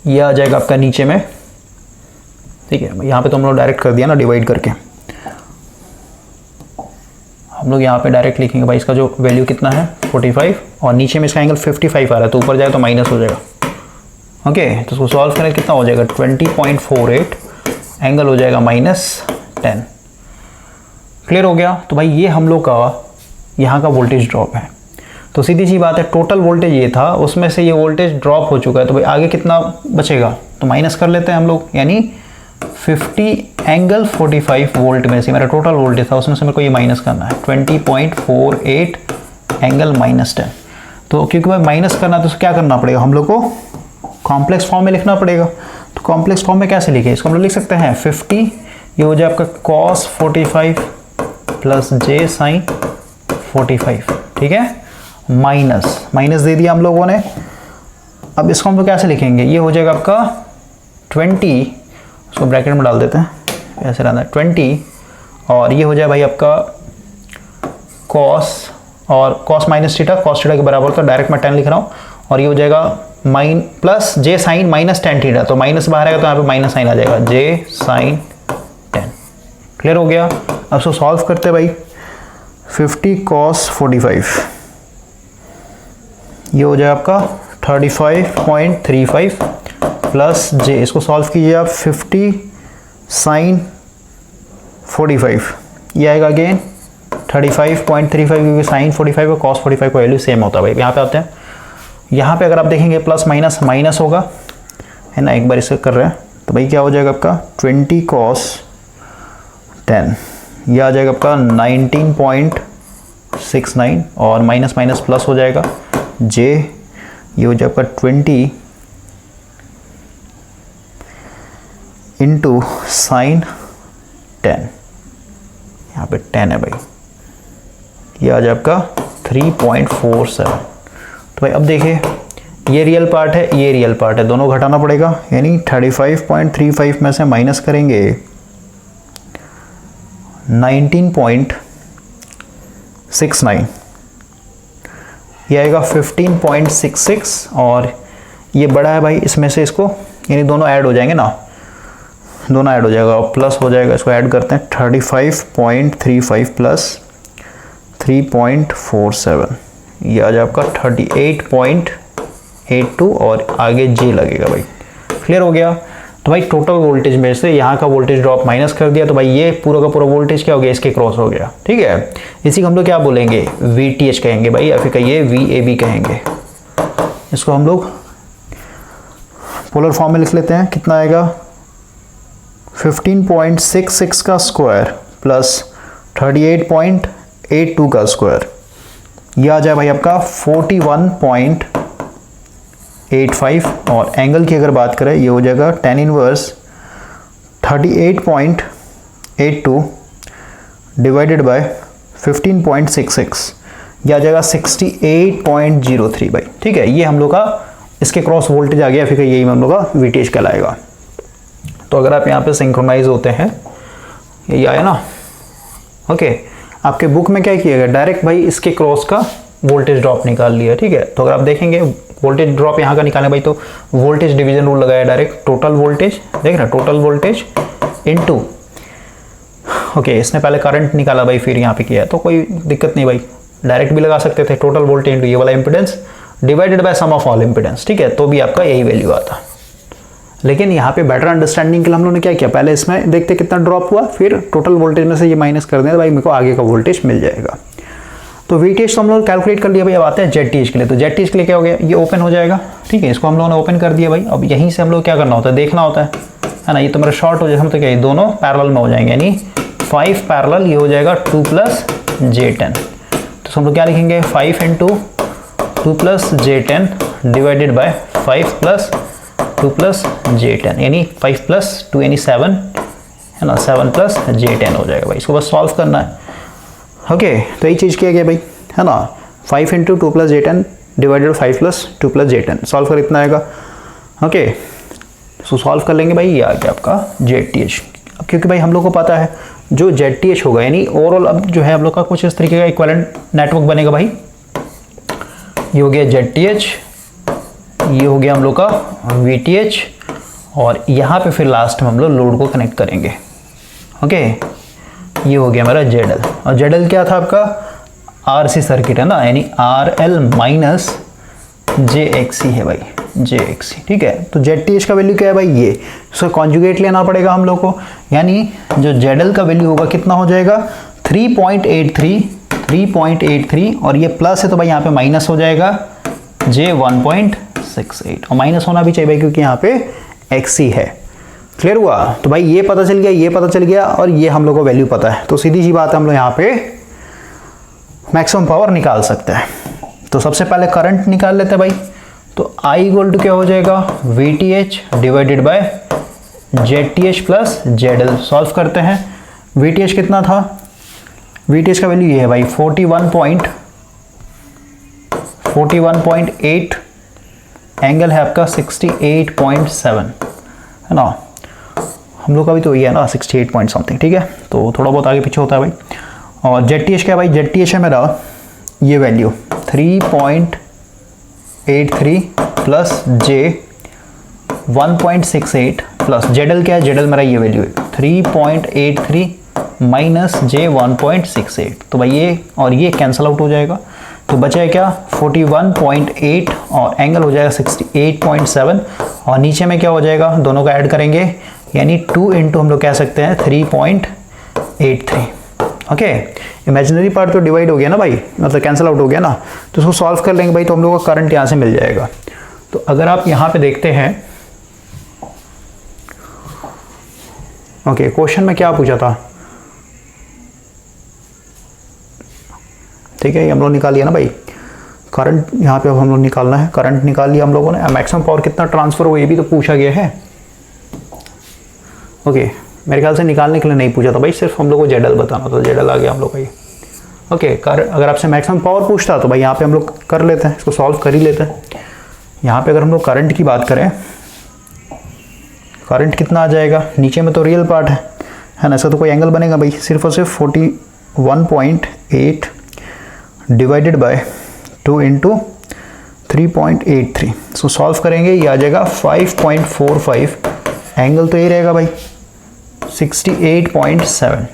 ये आ जाएगा आपका नीचे में, ठीक है, यहाँ पे तो हम लोग डायरेक्ट कर दिया ना डिवाइड करके, हम लोग यहाँ पे डायरेक्ट लिखेंगे भाई इसका जो वैल्यू कितना है 45, और नीचे में इसका एंगल 55 आ रहा है, तो ऊपर जाए तो माइनस हो जाएगा। ओके, तो इसको सॉल्व करें कितना हो जाएगा, 20.48 एंगल हो जाएगा -10। क्लियर हो गया। तो भाई ये हम लोग का यहाँ का वोल्टेज ड्रॉप है। तो सीधी सी बात है, टोटल वोल्टेज ये था, उसमें से ये वोल्टेज ड्रॉप हो चुका है, तो भाई आगे कितना बचेगा, तो माइनस कर लेते हैं हम लोग, यानी 50 एंगल 45 वोल्ट में से मेरा टोटल वोल्टेज था, उसमें से मेरे को ये माइनस करना है 20.48 एंगल -10। तो क्योंकि भाई माइनस करना तो क्या करना पड़ेगा, हम लोग को कॉम्प्लेक्स फॉर्म में लिखना पड़ेगा। तो कॉम्प्लेक्स फॉर्म में कैसे लिखे, इसको हम लोग लिख सकते हैं 50, ये हो जाए आपका cos 45 प्लस J sin 45, ठीक है, माइनस दे दिया हम लोगों ने। अब इसको हम लोग कैसे लिखेंगे, ये हो जाएगा आपका 20, उसको ब्रैकेट में डाल देते हैं, ऐसे रहना है 20, और ये हो जाए भाई आपका cos, और cos minus theta, cos theta के बराबर, तो डायरेक्ट मैं 10 लिख रहा हूँ, और ये हो जाएगा प्लस J साइन -10 थीटा, तो माइनस बाहर आएगा तो यहाँ पे माइनस साइन आ जाएगा, J साइन 10। क्लियर हो गया। अब इसको सॉल्व करते हैं भाई, 50 cos 45, ये हो जाए आपका 35.35 प्लस J, इसको सॉल्व कीजिए आप, 50 साइन 45, ये आएगा अगेन 35.35, क्योंकि साइन 45 और cos 45 का वैल्यू सेम होता है भाई। यहाँ पे आते हैं, यहाँ पे अगर आप देखेंगे प्लस माइनस माइनस होगा, है ना, एक बार इसे कर रहे हैं, तो भाई क्या हो जाएगा आपका 20 cos 10, ये आ जाएगा आपका 19.69, और माइनस माइनस प्लस हो जाएगा, J, ये हो जाएगा आपका 20 इंटू साइन 10, यहाँ पे 10 है भाई, ये आ जाए आपका 3.47। तो भाई अब देखिए, ये रियल पार्ट है, ये रियल पार्ट है, दोनों घटाना पड़ेगा, यानी 35.35 में से माइनस करेंगे 19.69, ये आएगा 15.66, और ये बड़ा है भाई, इसमें से इसको, यानी दोनों ऐड हो जाएंगे ना, दोनों ऐड हो जाएगा और प्लस हो जाएगा, इसको ऐड करते हैं 35.35 प्लस 3.47, ये आ जाए आपका 38.82, और आगे J लगेगा भाई। क्लियर हो गया। तो भाई टोटल वोल्टेज में से यहाँ का वोल्टेज ड्रॉप माइनस कर दिया, तो भाई ये पूरा का पूरा वोल्टेज क्या हो गया, इसके क्रॉस हो गया, ठीक है। इसी को हम लोग क्या बोलेंगे, VTH कहेंगे भाई, या फिर कहिए VAB कहेंगे। इसको हम लोग पोलर फॉर्म में लिख लेते हैं, कितना आएगा 15.66 का स्क्वायर प्लस 38.82 का स्क्वायर, ये आ जाए भाई आपका 41.85, और एंगल की अगर बात करें ये हो जाएगा tan इनवर्स 38.82 डिवाइडेड बाय 15.66, ये आ जाएगा 68.03 भाई, ठीक है। ये हम लोग का इसके क्रॉस वोल्टेज आ गया, फिर यही हम लोग का VTH कहलाएगा। तो अगर आप यहाँ पे सिंक्रोनाइज होते हैं, यही आया ना, ओके, आपके बुक में क्या किया गया, डायरेक्ट भाई इसके क्रॉस का वोल्टेज ड्रॉप निकाल लिया, ठीक है। तो अगर आप देखेंगे वोल्टेज ड्रॉप यहाँ का निकालें भाई, तो वोल्टेज डिवीजन रूल लगाया डायरेक्ट, टोटल वोल्टेज देख रहे, टोटल वोल्टेज इनटू, ओके इसने पहले करंट निकाला भाई, फिर यहाँ पे किया, तो कोई दिक्कत नहीं भाई, डायरेक्ट भी लगा सकते थे, टोटल वोल्टेज इनटू ये वाला impedance divided by sum of all impedance, ठीक है, तो भी आपका यही वैल्यू आता। लेकिन यहाँ पे बेटर अंडरस्टैंडिंग के लिए हम लोगों ने क्या किया, पहले इसमें देखते कितना ड्रॉप हुआ, फिर टोटल वोल्टेज में से ये माइनस कर दें, भाई मेरे को आगे का वोल्टेज मिल जाएगा। तो VTH तो हम लोग कैलकुलेट कर लिया भाई। अब आते हैं ZTH के लिए। तो ZTH के लिए क्या हो गया, ये ओपन हो जाएगा, ठीक है, इसको हम लोगों ने ओपन कर दिया भाई। अब यहीं से हम लोग क्या करना होता है, देखना होता है ना, ये तो मेरा शॉर्ट हो जाए, हम तो क्या, ये दोनों पैरेलल में हो जाएंगे, यानी 5 पैरेलल, ये हो जाएगा 2 + J10। तो हम लोग क्या लिखेंगे, 5 × 2 + J10 डिवाइडेड बाय 5 + 2 + J10, यानी 5 + 2 यानी 7 है ना, 7 + J10 हो जाएगा भाई। इसको बस सॉल्व करना है, ओके। तो यही चीज़ किया गया भाई, है ना, 5 × 2 + J10 डिवाइडेड 5 + 2 + J10, सॉल्व कर इतना आएगा, ओके। सो सॉल्व कर लेंगे भाई, ये आ गया आपका ZTH। अब क्योंकि भाई हम लोग को पता है जो ZTH होगा, यानी ओवरऑल अब जो है हम लोग का कुछ इस तरीके का इक्विवेलेंट नेटवर्क बनेगा भाई। ये हो गया ZTH, ये हो गया हम लोग का VTH, और यहाँ पे फिर लास्ट में हम लोग लोड को कनेक्ट करेंगे, ओके। ये हो गया मेरा ZL, और ZL क्या था आपका, RC सर्किट है ना, यानी RL - JXC है भाई, JXC, ठीक है। तो ZTH का वैल्यू क्या है भाई, ये इसका कॉन्जुगेट लेना पड़ेगा हम लोग को, यानी जो ZL का वैल्यू होगा कितना हो जाएगा, 3.83, और ये प्लस है तो भाई यहाँ पे माइनस हो जाएगा J 1.68, और माइनस होना भी चाहिए भाई क्योंकि यहाँ पे XC है। क्लियर हुआ। तो भाई ये पता चल गया, ये पता चल गया, और ये हम लोग को वैल्यू पता है, तो सीधी सी बात है हम लोग यहाँ पे मैक्सिमम पावर निकाल सकते हैं। तो सबसे पहले करंट निकाल लेते हैं भाई। तो I = क्या हो जाएगा, VTH divided by ZTH + ZL, solve करते हैं। VTH कितना था, VTH का वैल्यू ये है भाई 41.8, एंगल है आपका 68.7, है ना, हम लोग का भी तो ये है ना 68 पॉइंट समथिंग, ठीक है। तो थोड़ा बहुत आगे पीछे होता है भाई। और ZTH क्या है भाई, ZTH है मेरा ये वैल्यू 3.83 + J 1.68 प्लस ZL क्या है, ZL मेरा ये वैल्यू है 3.83 - J 1.68। तो भाई ये और ये कैंसिल आउट हो जाएगा, तो बचा है क्या 41.8, और एंगल हो जाएगा 68.7, और नीचे में क्या हो जाएगा, दोनों का ऐड करेंगे, यानी 2 × हम लोग कह सकते हैं 3.83, ओके। इमेजिनरी पार्ट तो डिवाइड हो गया ना भाई, मतलब कैंसिल आउट हो गया ना, तो उसको सॉल्व कर लेंगे भाई, तो हम लोग का करंट यहाँ से मिल जाएगा। तो अगर आप यहाँ पे देखते हैं, ओके, क्वेश्चन में क्या पूछा था, ठीक है, ये हम लोग निकाल लिया ना भाई करंट, यहाँ पे अब हम लोग निकालना है, करंट निकाल लिया हम लोगों ने। मैक्सिमम पावर कितना ट्रांसफर हो ये भी तो पूछा गया है, ओके। मेरे ख्याल से निकालने के लिए नहीं पूछा था भाई, सिर्फ हम लोग को ZL बताना था, ZL आ गया हम लोग का ये, ओके। अगर आपसे मैक्सिमम पावर पूछता तो भाई यहाँ पे हम लोग कर लेते हैं, इसको सॉल्व कर ही लेते हैं। यहाँ पे अगर हम लोग करंट की बात करें, करंट कितना आ जाएगा, नीचे में तो रियल पार्ट है ना, ऐसा तो कोई एंगल बनेगा भाई, सिर्फ और सिर्फ 41.8 डिवाइडेड बाय 2 × 3.83। सो सॉल्व करेंगे, ये आ जाएगा 5.45, एंगल तो ये रहेगा भाई 68.7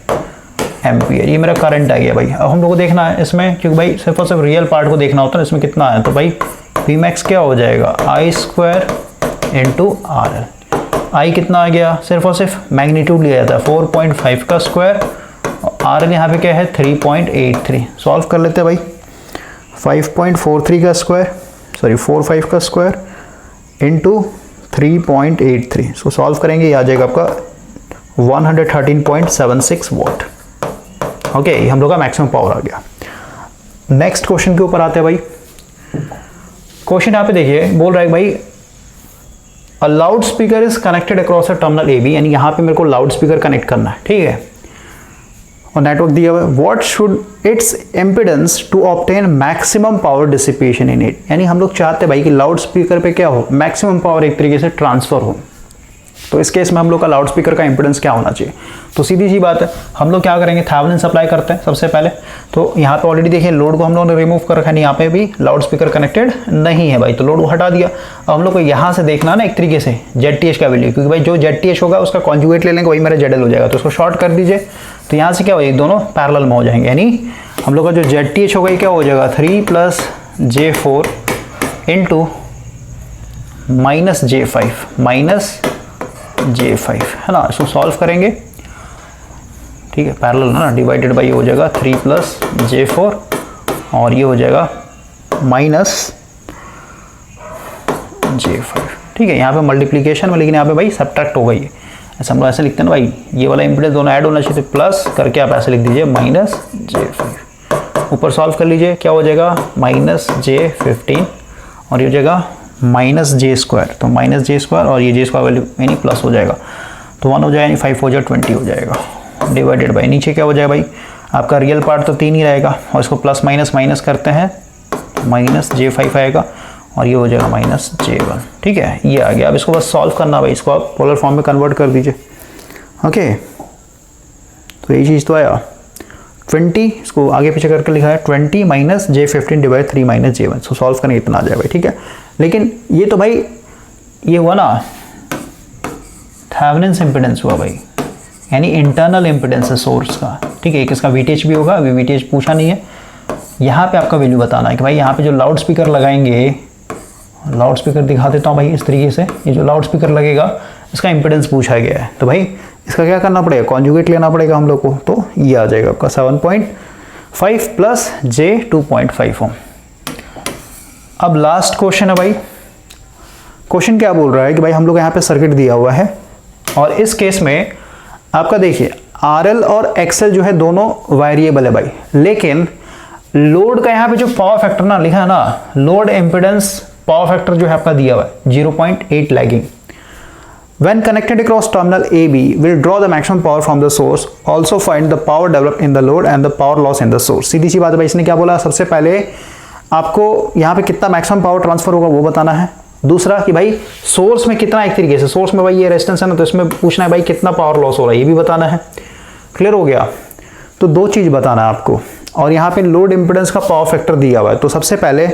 एम्पियर। ये मेरा करंट आ गया भाई। अब हम लोग को देखना है इसमें, क्योंकि भाई सिर्फ और सिर्फ रियल पार्ट को देखना होता है, इसमें कितना है, तो भाई Pmax क्या हो जाएगा, I² × RL। I कितना आ गया, सिर्फ और सिर्फ मैग्नीट्यूड लिया जाता है 4.5 का स्क्वायर, और RL यहाँ पे क्या है 3.83। सॉल्व कर लेते हैं भाई, 5.43 का स्क्वायर, सॉरी 45 का स्क्वायर इंटू 3.83। सो सॉल्व करेंगे, ये आ जाएगा आपका 113.76 वॉट, ओके। ये हम लोग का मैक्सिमम पावर आ गया। नेक्स्ट क्वेश्चन के ऊपर आते हैं भाई। क्वेश्चन यहाँ पे देखिए, बोल रहा है भाई a loud speaker is connected across a terminal AB, यानी यहाँ पे मेरे को लाउड स्पीकर कनेक्ट करना है, ठीक है, और नेटवर्क दिया हुआ है। What should its impedance to obtain maximum power dissipation in it, यानी हम लोग चाहते हैं भाई कि लाउड स्पीकर पे क्या हो, मैक्सिमम पावर एक तरीके से ट्रांसफर हो। तो इस केस में हम लोग का लाउड स्पीकर का इंपेडेंस क्या होना चाहिए? तो सीधी सी बात है, हम लोग क्या करेंगे, थेवेनिन अप्लाई करते हैं सबसे पहले। तो यहाँ पे ऑलरेडी देखिए लोड को हम लोगों ने रिमूव कर रखा है, यहाँ पे भी लाउड स्पीकर कनेक्टेड नहीं है भाई, तो लोड को हटा दिया। अब हम लोग को यहाँ से देखना ना एक तरीके से ZTH का वैल्यू, क्योंकि भाई जो ZTH होगा उसका कॉन्जुगेट ले लेंगे, वही मेरा ZL हो जाएगा, तो उसको शॉर्ट कर दीजिए। तो यहाँ से क्या हो, दोनों पैरेलल में हो जाएंगे, यानी हम लोग का जो ZTH होगा ये क्या हो जाएगा 3 + J4 इंटू -J5 है ना। इसको सॉल्व करेंगे, ठीक है, पैरेलल है ना, डिवाइडेड बाई हो जाएगा 3 + J4 और ये हो जाएगा -J5, ठीक है। यहाँ पे मल्टीप्लीकेशन में, लेकिन यहाँ पे भाई सब्ट्रैक्ट हो गई है, ऐसा हम लोग ऐसे लिखते हैं ना भाई, ये वाला इंपेडेंस दोनों ऐड होना चाहिए, प्लस करके आप ऐसे लिख दीजिए -J5। ऊपर सॉल्व कर लीजिए, क्या हो जाएगा -J15 और ये हो जाएगा -J², तो -J² और ये J² वैल्यू यानी प्लस हो जाएगा, तो 1 हो जाएगा, यानी 5 हो जाए 20 हो जाएगा, डिवाइडेड बाई नीचे क्या हो जाएगा भाई, आपका रियल पार्ट तो 3 ही रहेगा और इसको प्लस माइनस करते हैं, -J5 आएगा और ये हो जाएगा -J1, ठीक है, ये आ गया। अब इसको बस सॉल्व करना भाई, इसको आप पोलर फॉर्म में कन्वर्ट कर दीजिए। ओके, तो ये चीज़ तो आया 20, इसको आगे पीछे करके लिखा है 20 - J15 डिवाइड 3 - J1, सो सॉल्व करने इतना आ जाएगा भाई, ठीक है। लेकिन ये तो भाई ये हुआ ना थेवेनिन इम्पीडेंस हुआ भाई, यानी इंटरनल इम्पीडेंस है सोर्स का, ठीक है। इसका VTH भी होगा, अभी VTH पूछा नहीं है। यहाँ पे आपका वैल्यू बताना है कि भाई यहाँ पे जो लाउड स्पीकर लगाएंगे, लाउड स्पीकर दिखा देता हूँ भाई इस तरीके से, ये जो लाउड स्पीकर लगेगा इसका इम्पीडेंस पूछा गया है, तो भाई इसका क्या करना पड़ेगा, कॉन्जुगेट लेना पड़ेगा हम लोग को, तो ये आ जाएगा आपका 7.5 + J 2.5 ओम। अब लास्ट क्वेश्चन है भाई, क्वेश्चन क्या बोल रहा है कि भाई हम लोग यहाँ पे सर्किट दिया हुआ है और इस केस में आपका देखिए RL और XL जो है दोनों वेरिएबल है भाई, लेकिन लोड का यहाँ पे जो पावर फैक्टर ना लिखा है ना, लोड इम्पीडेंस पावर फैक्टर जो है आपका दिया हुआ है 0.8 lagging. When connected across terminal AB, will draw the maximum power from the source. Also find the power developed in the load and the power loss in the source. सीधी सी बात है भाई, इसने क्या बोला, सबसे पहले आपको यहाँ पे कितना मैक्सिमम पावर ट्रांसफर होगा वो बताना है। दूसरा कि भाई सोर्स में कितना, एक तरीके से सोर्स में भाई ये रेजिस्टेंस है ना, तो इसमें पूछना है भाई कितना पावर लॉस हो रहा है, ये भी बताना है। क्लियर हो गया? तो दो चीज बताना है आपको, और यहाँ पे लोड इंपेडेंस का पावर फैक्टर दिया हुआ है। तो सबसे पहले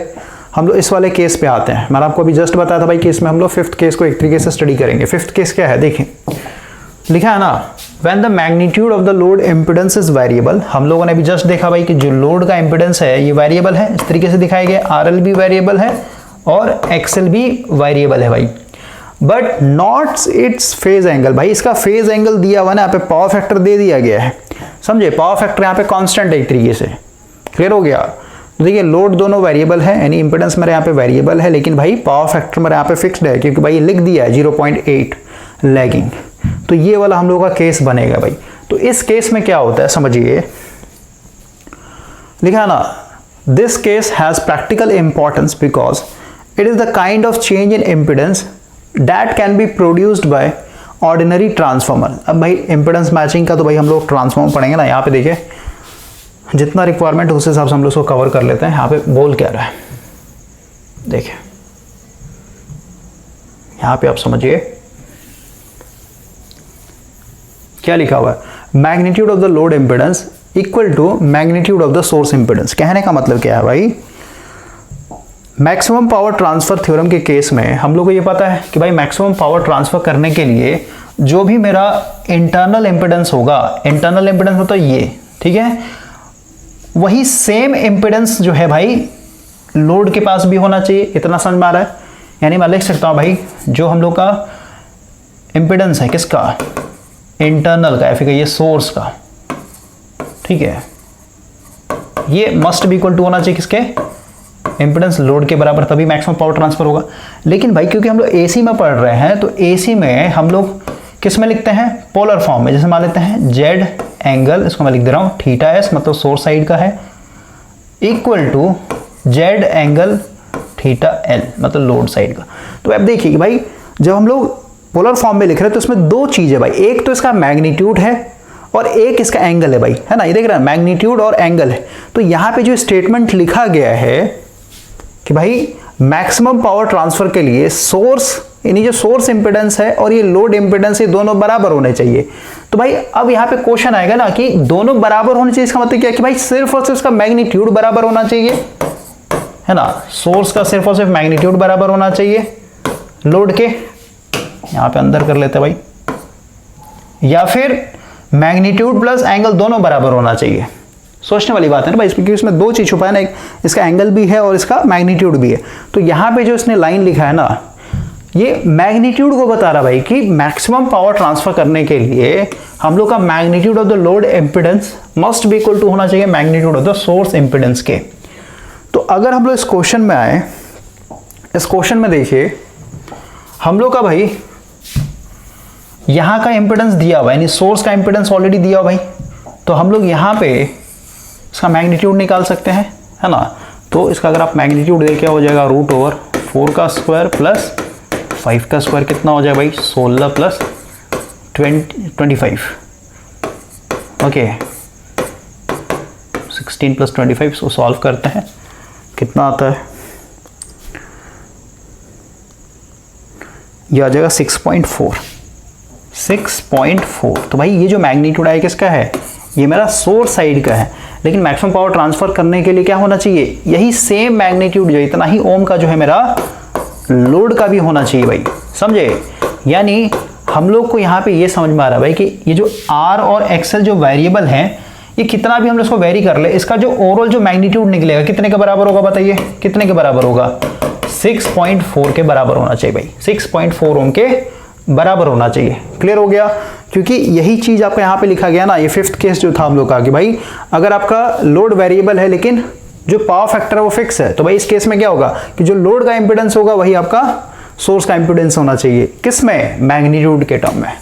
हम लोग इस वाले केस पे आते हैं। मैंने आपको अभी जस्ट बताया था भाई कि इसमें हम लोग फिफ्थ केस को एक तरीके से स्टडी करेंगे। फिफ्थ केस क्या है, देखिए लिखा है ना, when the magnitude of the load impedance is variable. हम लोगों ने अभी जस्ट देखा भाई कि जो लोड का इम्पिडेंस है ये वेरिएबल है, इस तरीके से दिखाया गया। RL भी वेरिएबल है और XL भी वेरिएबल है भाई, but not it's phase angle. भाई इसका फेज एंगल दिया हुआ ना, यहाँ पे पावर फैक्टर दे दिया गया है, समझे। पावर फैक्टर यहाँ पे कांस्टेंट है एक तरीके से। क्लियर हो गया? तो देखिए लोड दोनों वेरिएबल है, यानी इंपेडेंस मेरे यहाँ पे वेरिएबल है, लेकिन भाई पावर फैक्टर मेरे यहाँ पे फिक्स्ड है, क्योंकि भाई लिख दिया है 0.8 लैगिंग। तो ये वाला हम लोगों का केस बनेगा भाई। तो इस केस में क्या होता है समझिए, लिखा ना, this case has practical importance because it is the kind of change in impedance that can be produced by ordinary transformer. अब भाई इंपेडेंस मैचिंग का तो भाई हम लोग ट्रांसफार्मर पढ़ेंगे ना, यहाँ पे देखिए जितना रिक्वायरमेंट उस हिसाब से हम लोग उसको कवर कर लेते हैं। यहाँ पे बोल क्या रहा है देखिए, यहाँ पे आप समझिए क्या लिखा हुआ है, magnitude of the load impedance equal to magnitude of the source impedance. कहने का मतलब क्या है भाई, मैक्सिमम पावर ट्रांसफर थ्योरम के केस में हम लोग को ये पता है कि भाई मैक्सिमम पावर ट्रांसफर करने के लिए जो भी मेरा इंटरनल इंपेडेंस होगा, इंटरनल इंपेडेंस मतलब ये, ठीक है, वही सेम इंपेडेंस जो है भाई लोड के पास भी होना चाहिए। इतना समझ में आ रहा है? यानी मैं लिख सकता हूं भाई जो हम लोग का इंपेडेंस है किसका, इंटरनल का, या फिर ये सोर्स का, ठीक है, ये मस्ट बी इक्वल टू होना चाहिए किसके, इंपेडेंस लोड के बराबर, तभी मैक्सिमम पावर ट्रांसफर होगा। लेकिन भाई क्योंकि हम लोग AC में पढ़ रहे हैं, तो AC में हम लोग किस में लिखते हैं, पोलर फॉर्म में। जैसे मान लेते हैं Z एंगल, इसको मैं लिख दे रहा हूं θs, मतलब सोर्स साइड का है, equal to Z angle θl, मतलब लोड साइड का। तो अब देखिए कि भाई जब हम लोग पोलर फॉर्म में लिख रहे हैं तो इसमें दो चीज है भाई, एक तो इसका मैग्नीट्यूड है और एक इसका एंगल है भाई, है ना, ये देख रहे हैं मैग्नीट्यूड और एंगल है। तो यहां पे जो स्टेटमेंट लिखा गया है कि भाई मैक्सिमम पावर ट्रांसफर के लिए सोर्स यानी जो सोर्स इंपेडेंस है और ये लोड इंपेडेंस, ये दोनों बराबर होने चाहिए। तो भाई अब यहाँ पे क्वेश्चन आएगा ना कि दोनों बराबर होने चाहिए, इसका मतलब क्या है कि भाई सिर्फ और सिर्फ उसका मैग्नीट्यूड बराबर होना चाहिए, है ना। सोर्स का सिर्फ और सिर्फ मैग्नीट्यूड बराबर होना चाहिए लोड के, यहाँ पे अंदर कर लेते हैं भाई, या फिर मैग्नीट्यूड प्लस एंगल दोनों बराबर होना चाहिए। सोचने वाली बात है ना भाई, क्योंकि इसमें दो चीज छुपा है ना, एक इसका एंगल भी है और इसका मैग्नीट्यूड भी है। तो यहाँ पे जो इसने लाइन लिखा है ना, ये मैग्नीट्यूड को बता रहा भाई कि मैक्सिमम पावर ट्रांसफर करने के लिए हम लोग का magnitude of the load impedance must be equal to होना चाहिए magnitude of the source impedance के। तो अगर हम लोग इस क्वेश्चन में आए, इस क्वेश्चन में देखिए हम लोग का भाई यहां का इंपेडेंस दिया हुआ है, यानी सोर्स का इंपेडेंस ऑलरेडी दिया हुआ भाई, तो हम लोग यहां पे इसका मैग्नीट्यूड निकाल सकते हैं, है ना। तो इसका अगर आप मैग्नीट्यूड देखें क्या हो जाएगा, √4 का स्क्वायर प्लस 5 का स्क्वायर, कितना हो जाए भाई 16 प्लस 25, ओके 16 प्लस 25। इसको सॉल्व करते हैं, कितना आता है, यह आ जाएगा 6.4। तो भाई ये जो मैग्नीट्यूड है किसका है, ये मेरा सोर्स साइड का है, लेकिन मैक्सिमम पावर ट्रांसफर करने के लिए क्या होना चाहिए, यही सेम मैग्नीट्यूड जो इतना ही ओम का जो है मेरा लोड का भी होना चाहिए भाई, समझे। यानी हम लोग को यहाँ पे ये समझ में आ रहा है भाई कि ये जो R और XL जो वेरिएबल हैं, ये कितना भी हम लोग इसको वेरी कर ले, इसका जो ओवरऑल जो मैग्नीट्यूड निकलेगा कितने के बराबर होगा, बताइए कितने के बराबर होगा, 6.4 के बराबर होना चाहिए भाई, 6.4 ओम के बराबर होना चाहिए। क्लियर हो गया, क्योंकि यही चीज आपका यहाँ पे लिखा गया ना, ये फिफ्थ केस जो था हम लोग का कि भाई अगर आपका लोड वेरिएबल है लेकिन जो पावर फैक्टर है वो फिक्स है, तो भाई इस केस में क्या होगा कि जो लोड का इंपेडेंस होगा वही आपका सोर्स का इंपेडेंस होना चाहिए, किसमें, मैग्नीट्यूड के टर्म में।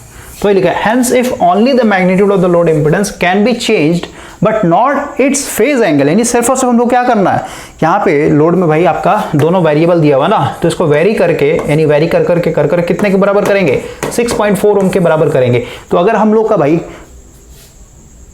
तो ये लिखा है hence if only the magnitude of the load impedance can be changed but not it's phase angle, यानी सिर्फ और सिर्फ हम लोग क्या करना है, यहाँ पे लोड में भाई आपका दोनों वेरिएबल दिया हुआ ना, तो इसको वेरी करके, यानी वेरी कर करके कितने के बराबर करेंगे, 6.4 ओम के बराबर करेंगे। तो अगर हम लोग का भाई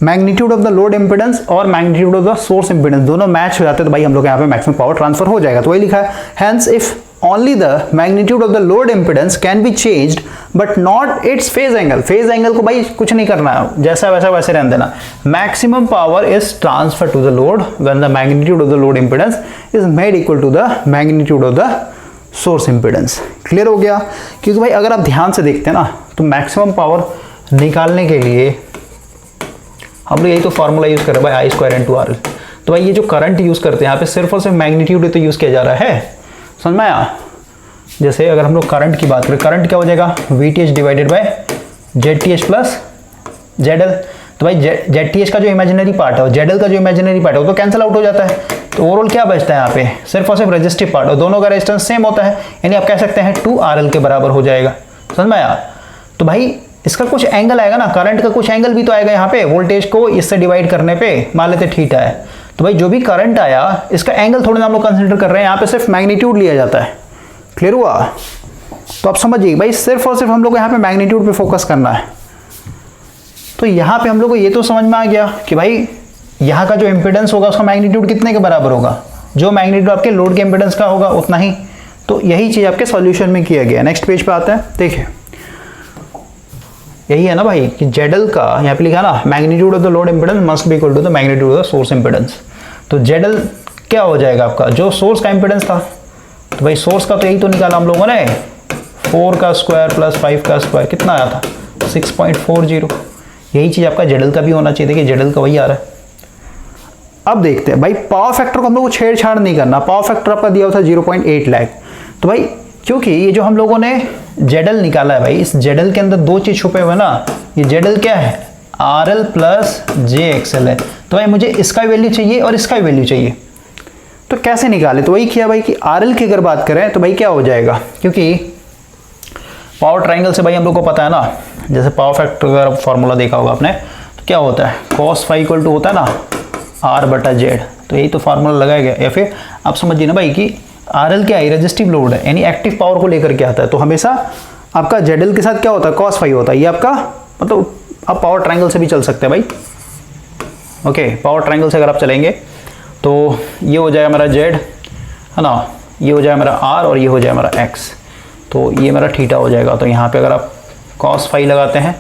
magnitude of the load impedance और magnitude of the source impedance दोनों मैच हो जाते हैं, तो भाई हम लोग यहाँ पे मैक्सिमम पावर ट्रांसफर हो जाएगा। तो वही लिखा है hence if only the magnitude of the load impedance can be changed but not its phase angle। phase angle को भाई कुछ नहीं करना है, जैसा वैसा वैसे रहने देना। maximum power is transferred to the load when the magnitude of the load impedance is made equal to the magnitude of the source impedance। Clear हो गया, क्योंकि भाई अगर आप ध्यान से देखते हैं ना, तो मैक्सिमम पावर निकालने के लिए हम लोग यही तो फॉर्मूला यूज कर रहे हैं भाई, I² × RL। तो भाई ये जो करंट यूज करते हैं यहाँ पे सिर्फ और सिर्फ मैग्नीट्यूड तो यूज किया जा रहा है, समझ में आया। जैसे अगर हम लोग करंट की बात करें, करंट क्या हो जाएगा, VTH divided by ZTH plus ZL। तो भाई ZTH का जो इमेजिनरी पार्ट है और ZL का जो इमेजिनरी पार्ट है वो तो कैंसिल आउट हो जाता है, तो ओवरऑल क्या बचता है यहाँ पे, सिर्फ और सिर्फ रेजिस्टिव पार्ट, और दोनों का रेजिस्टेंस सेम होता है, यानी आप कह सकते हैं 2RL के बराबर हो जाएगा, समझ में आया। तो भाई इसका कुछ एंगल आएगा ना, करंट का कुछ एंगल भी तो आएगा यहाँ पे, वोल्टेज को इससे डिवाइड करने पे मान लेते थीटा है, तो भाई जो भी करंट आया इसका एंगल थोड़ा ना हम लोग कंसीडर कर रहे हैं, यहाँ पे सिर्फ मैग्नीट्यूड लिया जाता है। क्लियर हुआ, तो आप समझिए भाई सिर्फ और सिर्फ हम लोग को यहाँ पे मैग्नीट्यूड पे फोकस करना है। तो यहाँ पे हम लोग को ये तो समझ में आ गया कि भाई यहाँ का जो इंपेडेंस होगा उसका मैग्नीट्यूड कितने के बराबर होगा, जो मैग्नीट्यूड आपके लोड के इंपेडेंस का होगा उतना ही। तो यही चीज आपके सॉल्यूशन में किया गया। नेक्स्ट पेज पे आता है, देखिए यही है ना भाई कि ZL का यहाँ पे लिखा ना, magnitude of the load impedance must be equal to the magnitude of the source impedance. तो ZL क्या हो जाएगा आपका, जो सोर्स का इंपेडेंस था, तो भाई सोर्स का तो यही तो निकाला हम लोगों ने, 4 का स्क्वायर प्लस 5 का स्क्वायर, कितना आया था 6.40। यही चीज आपका ZL का भी होना चाहिए, देखिए ZL का वही आ रहा है। अब देखते हैं भाई पावर फैक्टर को हम लोग को छेड़छाड़ नहीं करना, पावर फैक्टर आपका दिया हुआ था 0.8 लाख। तो भाई क्योंकि ये जो हम लोगों ने ZL निकाला है भाई, इस ZL के अंदर दो चीज छुपे हुए ना, ये ZL क्या है, RL प्लस JXL है। तो भाई मुझे इसका वैल्यू चाहिए और इसका वैल्यू चाहिए, तो कैसे निकाले, तो वही किया भाई कि RL की अगर बात करें तो भाई क्या हो जाएगा, क्योंकि पावर ट्राइंगल से भाई हम लोग को पता है ना, जैसे पावर फैक्टर का फॉर्मूला देखा होगा आपने, तो क्या होता है cos φ इक्वल टू होता है ना R/Z। तो यही तो फार्मूला लगाया गया, या फिर आप समझिए ना भाई कि RL क्या है, रेजिस्टिव लोड है, यानी एक्टिव पावर को लेकर के आता है। तो हमेशा आपका ZL के साथ क्या होता है, cos φ होता है। ये आपका मतलब आप पावर ट्रायंगल से भी चल सकते हैं भाई, ओके। पावर ट्रायंगल से अगर आप चलेंगे तो ये हो जाएगा मेरा Z, है ना, ये हो जाएगा मेरा R और ये हो जाएगा मेरा X। तो ये मेरा थीटा हो जाएगा। तो यहाँ पे अगर आप cos फाई लगाते हैं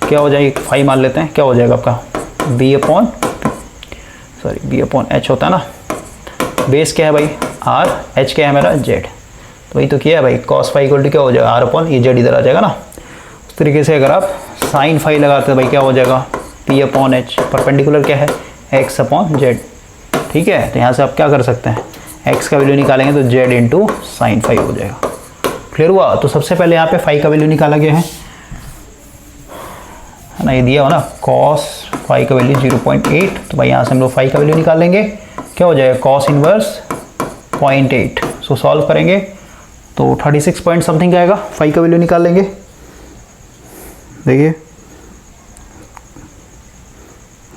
क्या हो जाएगी, फाई मान लेते हैं, क्या हो जाएगा आपका बी अपॉन एच होता है ना, बेस क्या है भाई आर, एच क्या है मेरा जेड, तो वही तो किया है भाई। cos फाई इक्वल टू क्या हो जाएगा आर अपॉन ये जेड इधर आ जाएगा ना। उस तरीके से अगर आप साइन फाई लगाते हैं भाई क्या हो जाएगा पी अपॉन एच, परपेंडिकुलर क्या है एक्स अपॉन जेड। ठीक है, तो यहाँ से आप क्या कर सकते हैं, एक्स का वैल्यू निकालेंगे तो जेड इंटू साइन फाई हो जाएगा। क्लियर हुआ। तो सबसे पहले यहाँ पे फाई का वैल्यू निकाला गया है ना, ये दिया हो ना cos फाई का वैल्यू 0.8, तो भाई यहाँ से हम लोग फाई का वैल्यू निकालेंगे, क्या हो जाएगा cos इनवर्स 0.8। सो सॉल्व करेंगे तो 36 पॉइंट समथिंग आएगा, फाई का वैल्यू निकाल लेंगे। देखिए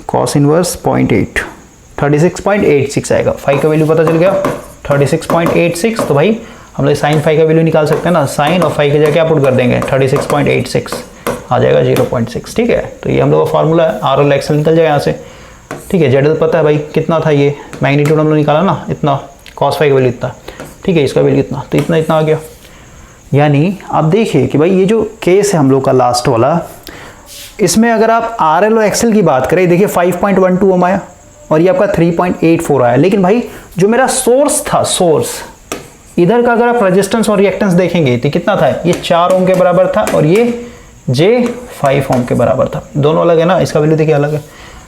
cos इनवर्स 0.8 36.86 आएगा, फाई का वैल्यू पता चल गया 36.86। तो भाई हम लोग साइन फाई का वैल्यू निकाल सकते हैं ना, साइन और फाई की जगह क्या पुट कर देंगे 36.86 आ जाएगा 0.6। ठीक है, तो ये हम लोग का फार्मूला है, आर और एक्सल निकल जाएगा यहाँ से। ठीक है, जेड पता है भाई कितना था, ये मैग्नीट्यूड हम लोग निकाला ना इतना, cos फाई का वैल्यू इतना, ठीक है इसका वैल्यू इतना, तो इतना आ गया। यानी आप देखिए कि भाई ये जो केस है हम लोग का लास्ट वाला, इसमें अगर आप आर एल और एक्सल की बात करें, देखिए 5.12 ओम आया और ये आपका 3.84 आया। लेकिन भाई जो मेरा सोर्स था, सोर्स इधर का अगर आप रेजिस्टेंस और रिएक्टेंस देखेंगे तो कितना था, ये 4 ओम के बराबर था और ये जे 5 ओम के बराबर था। दोनों अलग है ना, इसका वैल्यू देखिए अलग है।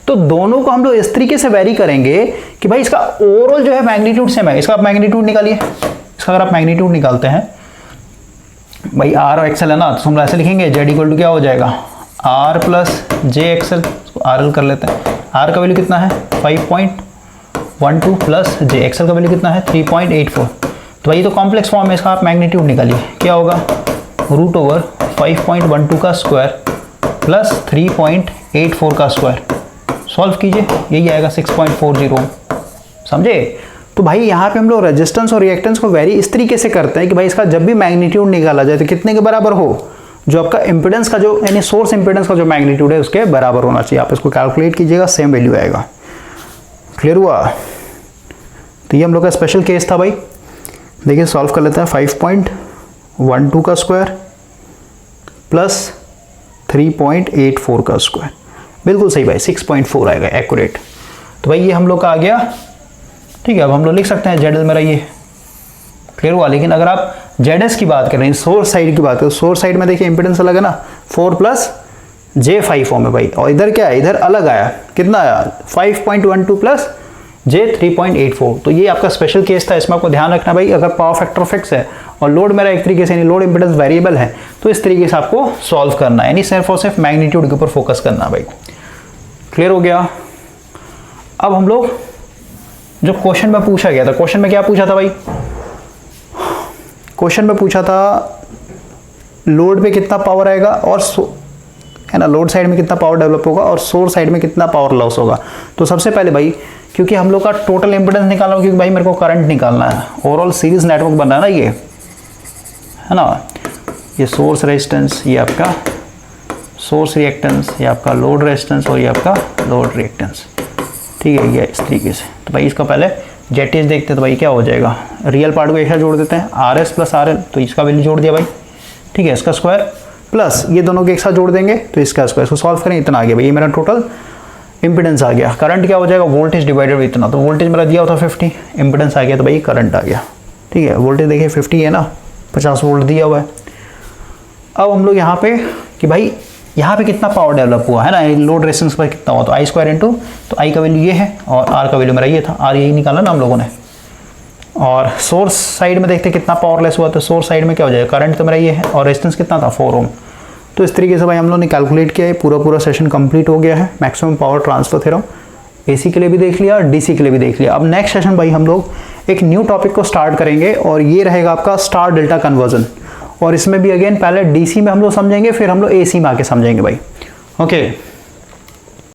तो दोनों को हम लोग इस तरीके से वेरी करेंगे कि भाई इसका ओवरऑल जो है मैग्नीट्यूड सेम है। इसका आप मैग्नीट्यूड निकालिए, इसका अगर आप मैग्नीट्यूड निकालते हैं भाई आर और एक्सल है ना, तो हम ऐसे लिखेंगे जेड इक्वल टू क्या हो जाएगा R plus J XL, R L कर लेते हैं। आर का वैल्यू कितना है 5.12 प्लस जे एक्सल का वैल्यू कितना है 3.84। तो भाई तो कॉम्प्लेक्स फॉर्म में इसका आप मैग्नीट्यूड निकालिए, क्या होगा रूट ओवर 5.12 का स्क्वायर प्लस 3.84 का स्क्वायर, सॉल्व कीजिए यही आएगा 6.40। समझे। तो भाई यहाँ पे हम लोग रेजिस्टेंस और रिएक्टेंस को वेरी इस तरीके से करते हैं कि भाई इसका जब भी मैग्नीट्यूड निकाला जाए तो कितने के बराबर हो, जो आपका इंपेडेंस का जो यानी सोर्स इंपेडेंस का जो मैग्नीट्यूड है उसके बराबर होना चाहिए। आप इसको कैलकुलेट कीजिएगा, सेम वैल्यू आएगा। क्लियर हुआ। तो ये हम लोग का स्पेशल केस था भाई। देखिए सॉल्व कर लेते हैं, 5.12 का स्क्वायर प्लस 3.84 का स्क्वायर, बिल्कुल सही भाई 6.4 आएगा एक्यूरेट। तो भाई ये हम लोग का आ गया। ठीक है, अब हम लोग लिख सकते हैं जेड एल मेरा ये क्लियर हुआ। लेकिन अगर आप जेड एस की बात कर रहे हैं, सोर्स साइड की बात करें, सोर्स साइड में देखिए इंपेडेंस अलग है ना, 4 प्लस जे 5 ओम है भाई, और इधर क्या है, इधर अलग आया, कितना आया 5.12 प्लस जे 3.84। तो ये आपका स्पेशल केस था, इसमें आपको ध्यान रखना भाई, अगर पावर फैक्टर फिक्स है और लोड मेरा एक तरीके से यानी लोड इंपेडेंस वेरिएबल है तो इस तरीके से आपको सॉल्व करना है, यानी सिर्फ और सिर्फ मैग्नीट्यूड के ऊपर फोकस करना भाई। क्लियर हो गया। अब हम लोग जो क्वेश्चन में पूछा गया था, क्वेश्चन में क्या पूछा था भाई, क्वेश्चन में पूछा था लोड पे कितना पावर आएगा और है ना, लोड साइड में कितना पावर डेवलप होगा और सोर्स साइड में कितना पावर लॉस होगा। तो सबसे पहले भाई क्योंकि हम लोग का टोटल इंपेडेंस निकालना है, क्योंकि भाई मेरे को करंट निकालना है, ओवरऑल सीरीज नेटवर्क बन रहा है ना ये, है ना, ये सोर्स रेजिस्टेंस, ये आपका सोर्स रिएक्टेंस, ये आपका लोड रेजिस्टेंस और ये आपका लोड रिएक्टेंस। ठीक है, ये इस तरीके से। तो भाई इसका पहले जेटीएस देखते हैं, तो भाई क्या हो जाएगा, रियल पार्ट को एक साथ जोड़ देते हैं, R S plus R L, तो इसका वैल्यू जोड़ दिया भाई। ठीक है, इसका स्क्वायर प्लस ये दोनों के एक साथ जोड़ देंगे तो इसका स्क्वायर, इसको सॉल्व करें, इतना आ गया भाई, ये मेरा टोटल इंपेडेंस आ गया। करंट क्या हो जाएगा, वोल्टेज डिवाइडेड बाई इतना, तो वोल्टेज मेरा दिया होता 50, इंपेडेंस आ गया तो भाई करंट आ गया। ठीक है, वोल्टेज देखिए 50 है ना, 50 वोल्ट दिया हुआ है। अब हम लोग यहाँ पे कि भाई यहाँ पे कितना पावर डेवलप हुआ है ना, लोड रेजिस्टेंस पर कितना हुआ, तो आई स्क्वायर इंटू, तो आई का वैल्यू ये है और आर का वैल्यू मेरा ये था, आर यही निकाला ना हम लोगों ने। और सोर्स साइड में देखते कितना पावर लेस हुआ, तो सोर्स साइड में क्या हो जाएगा, करंट तो मेरा ये है और रेजिस्टेंस कितना था 4 ओम। तो इस तरीके से भाई हम लोग ने कैलकुलेट किया है, पूरा सेशन कंप्लीट हो गया है। Maximum power transfer theorem AC के लिए भी देख लिया, डीसी के लिए भी देख लिया। अब नेक्स्ट सेशन भाई हम लोग एक न्यू टॉपिक को स्टार्ट करेंगे और ये रहेगा आपका स्टार डेल्टा कन्वर्जन, और इसमें भी अगेन पहले डीसी में हम लोग समझेंगे, फिर हम लोग एसी में आके समझेंगे भाई। ओके।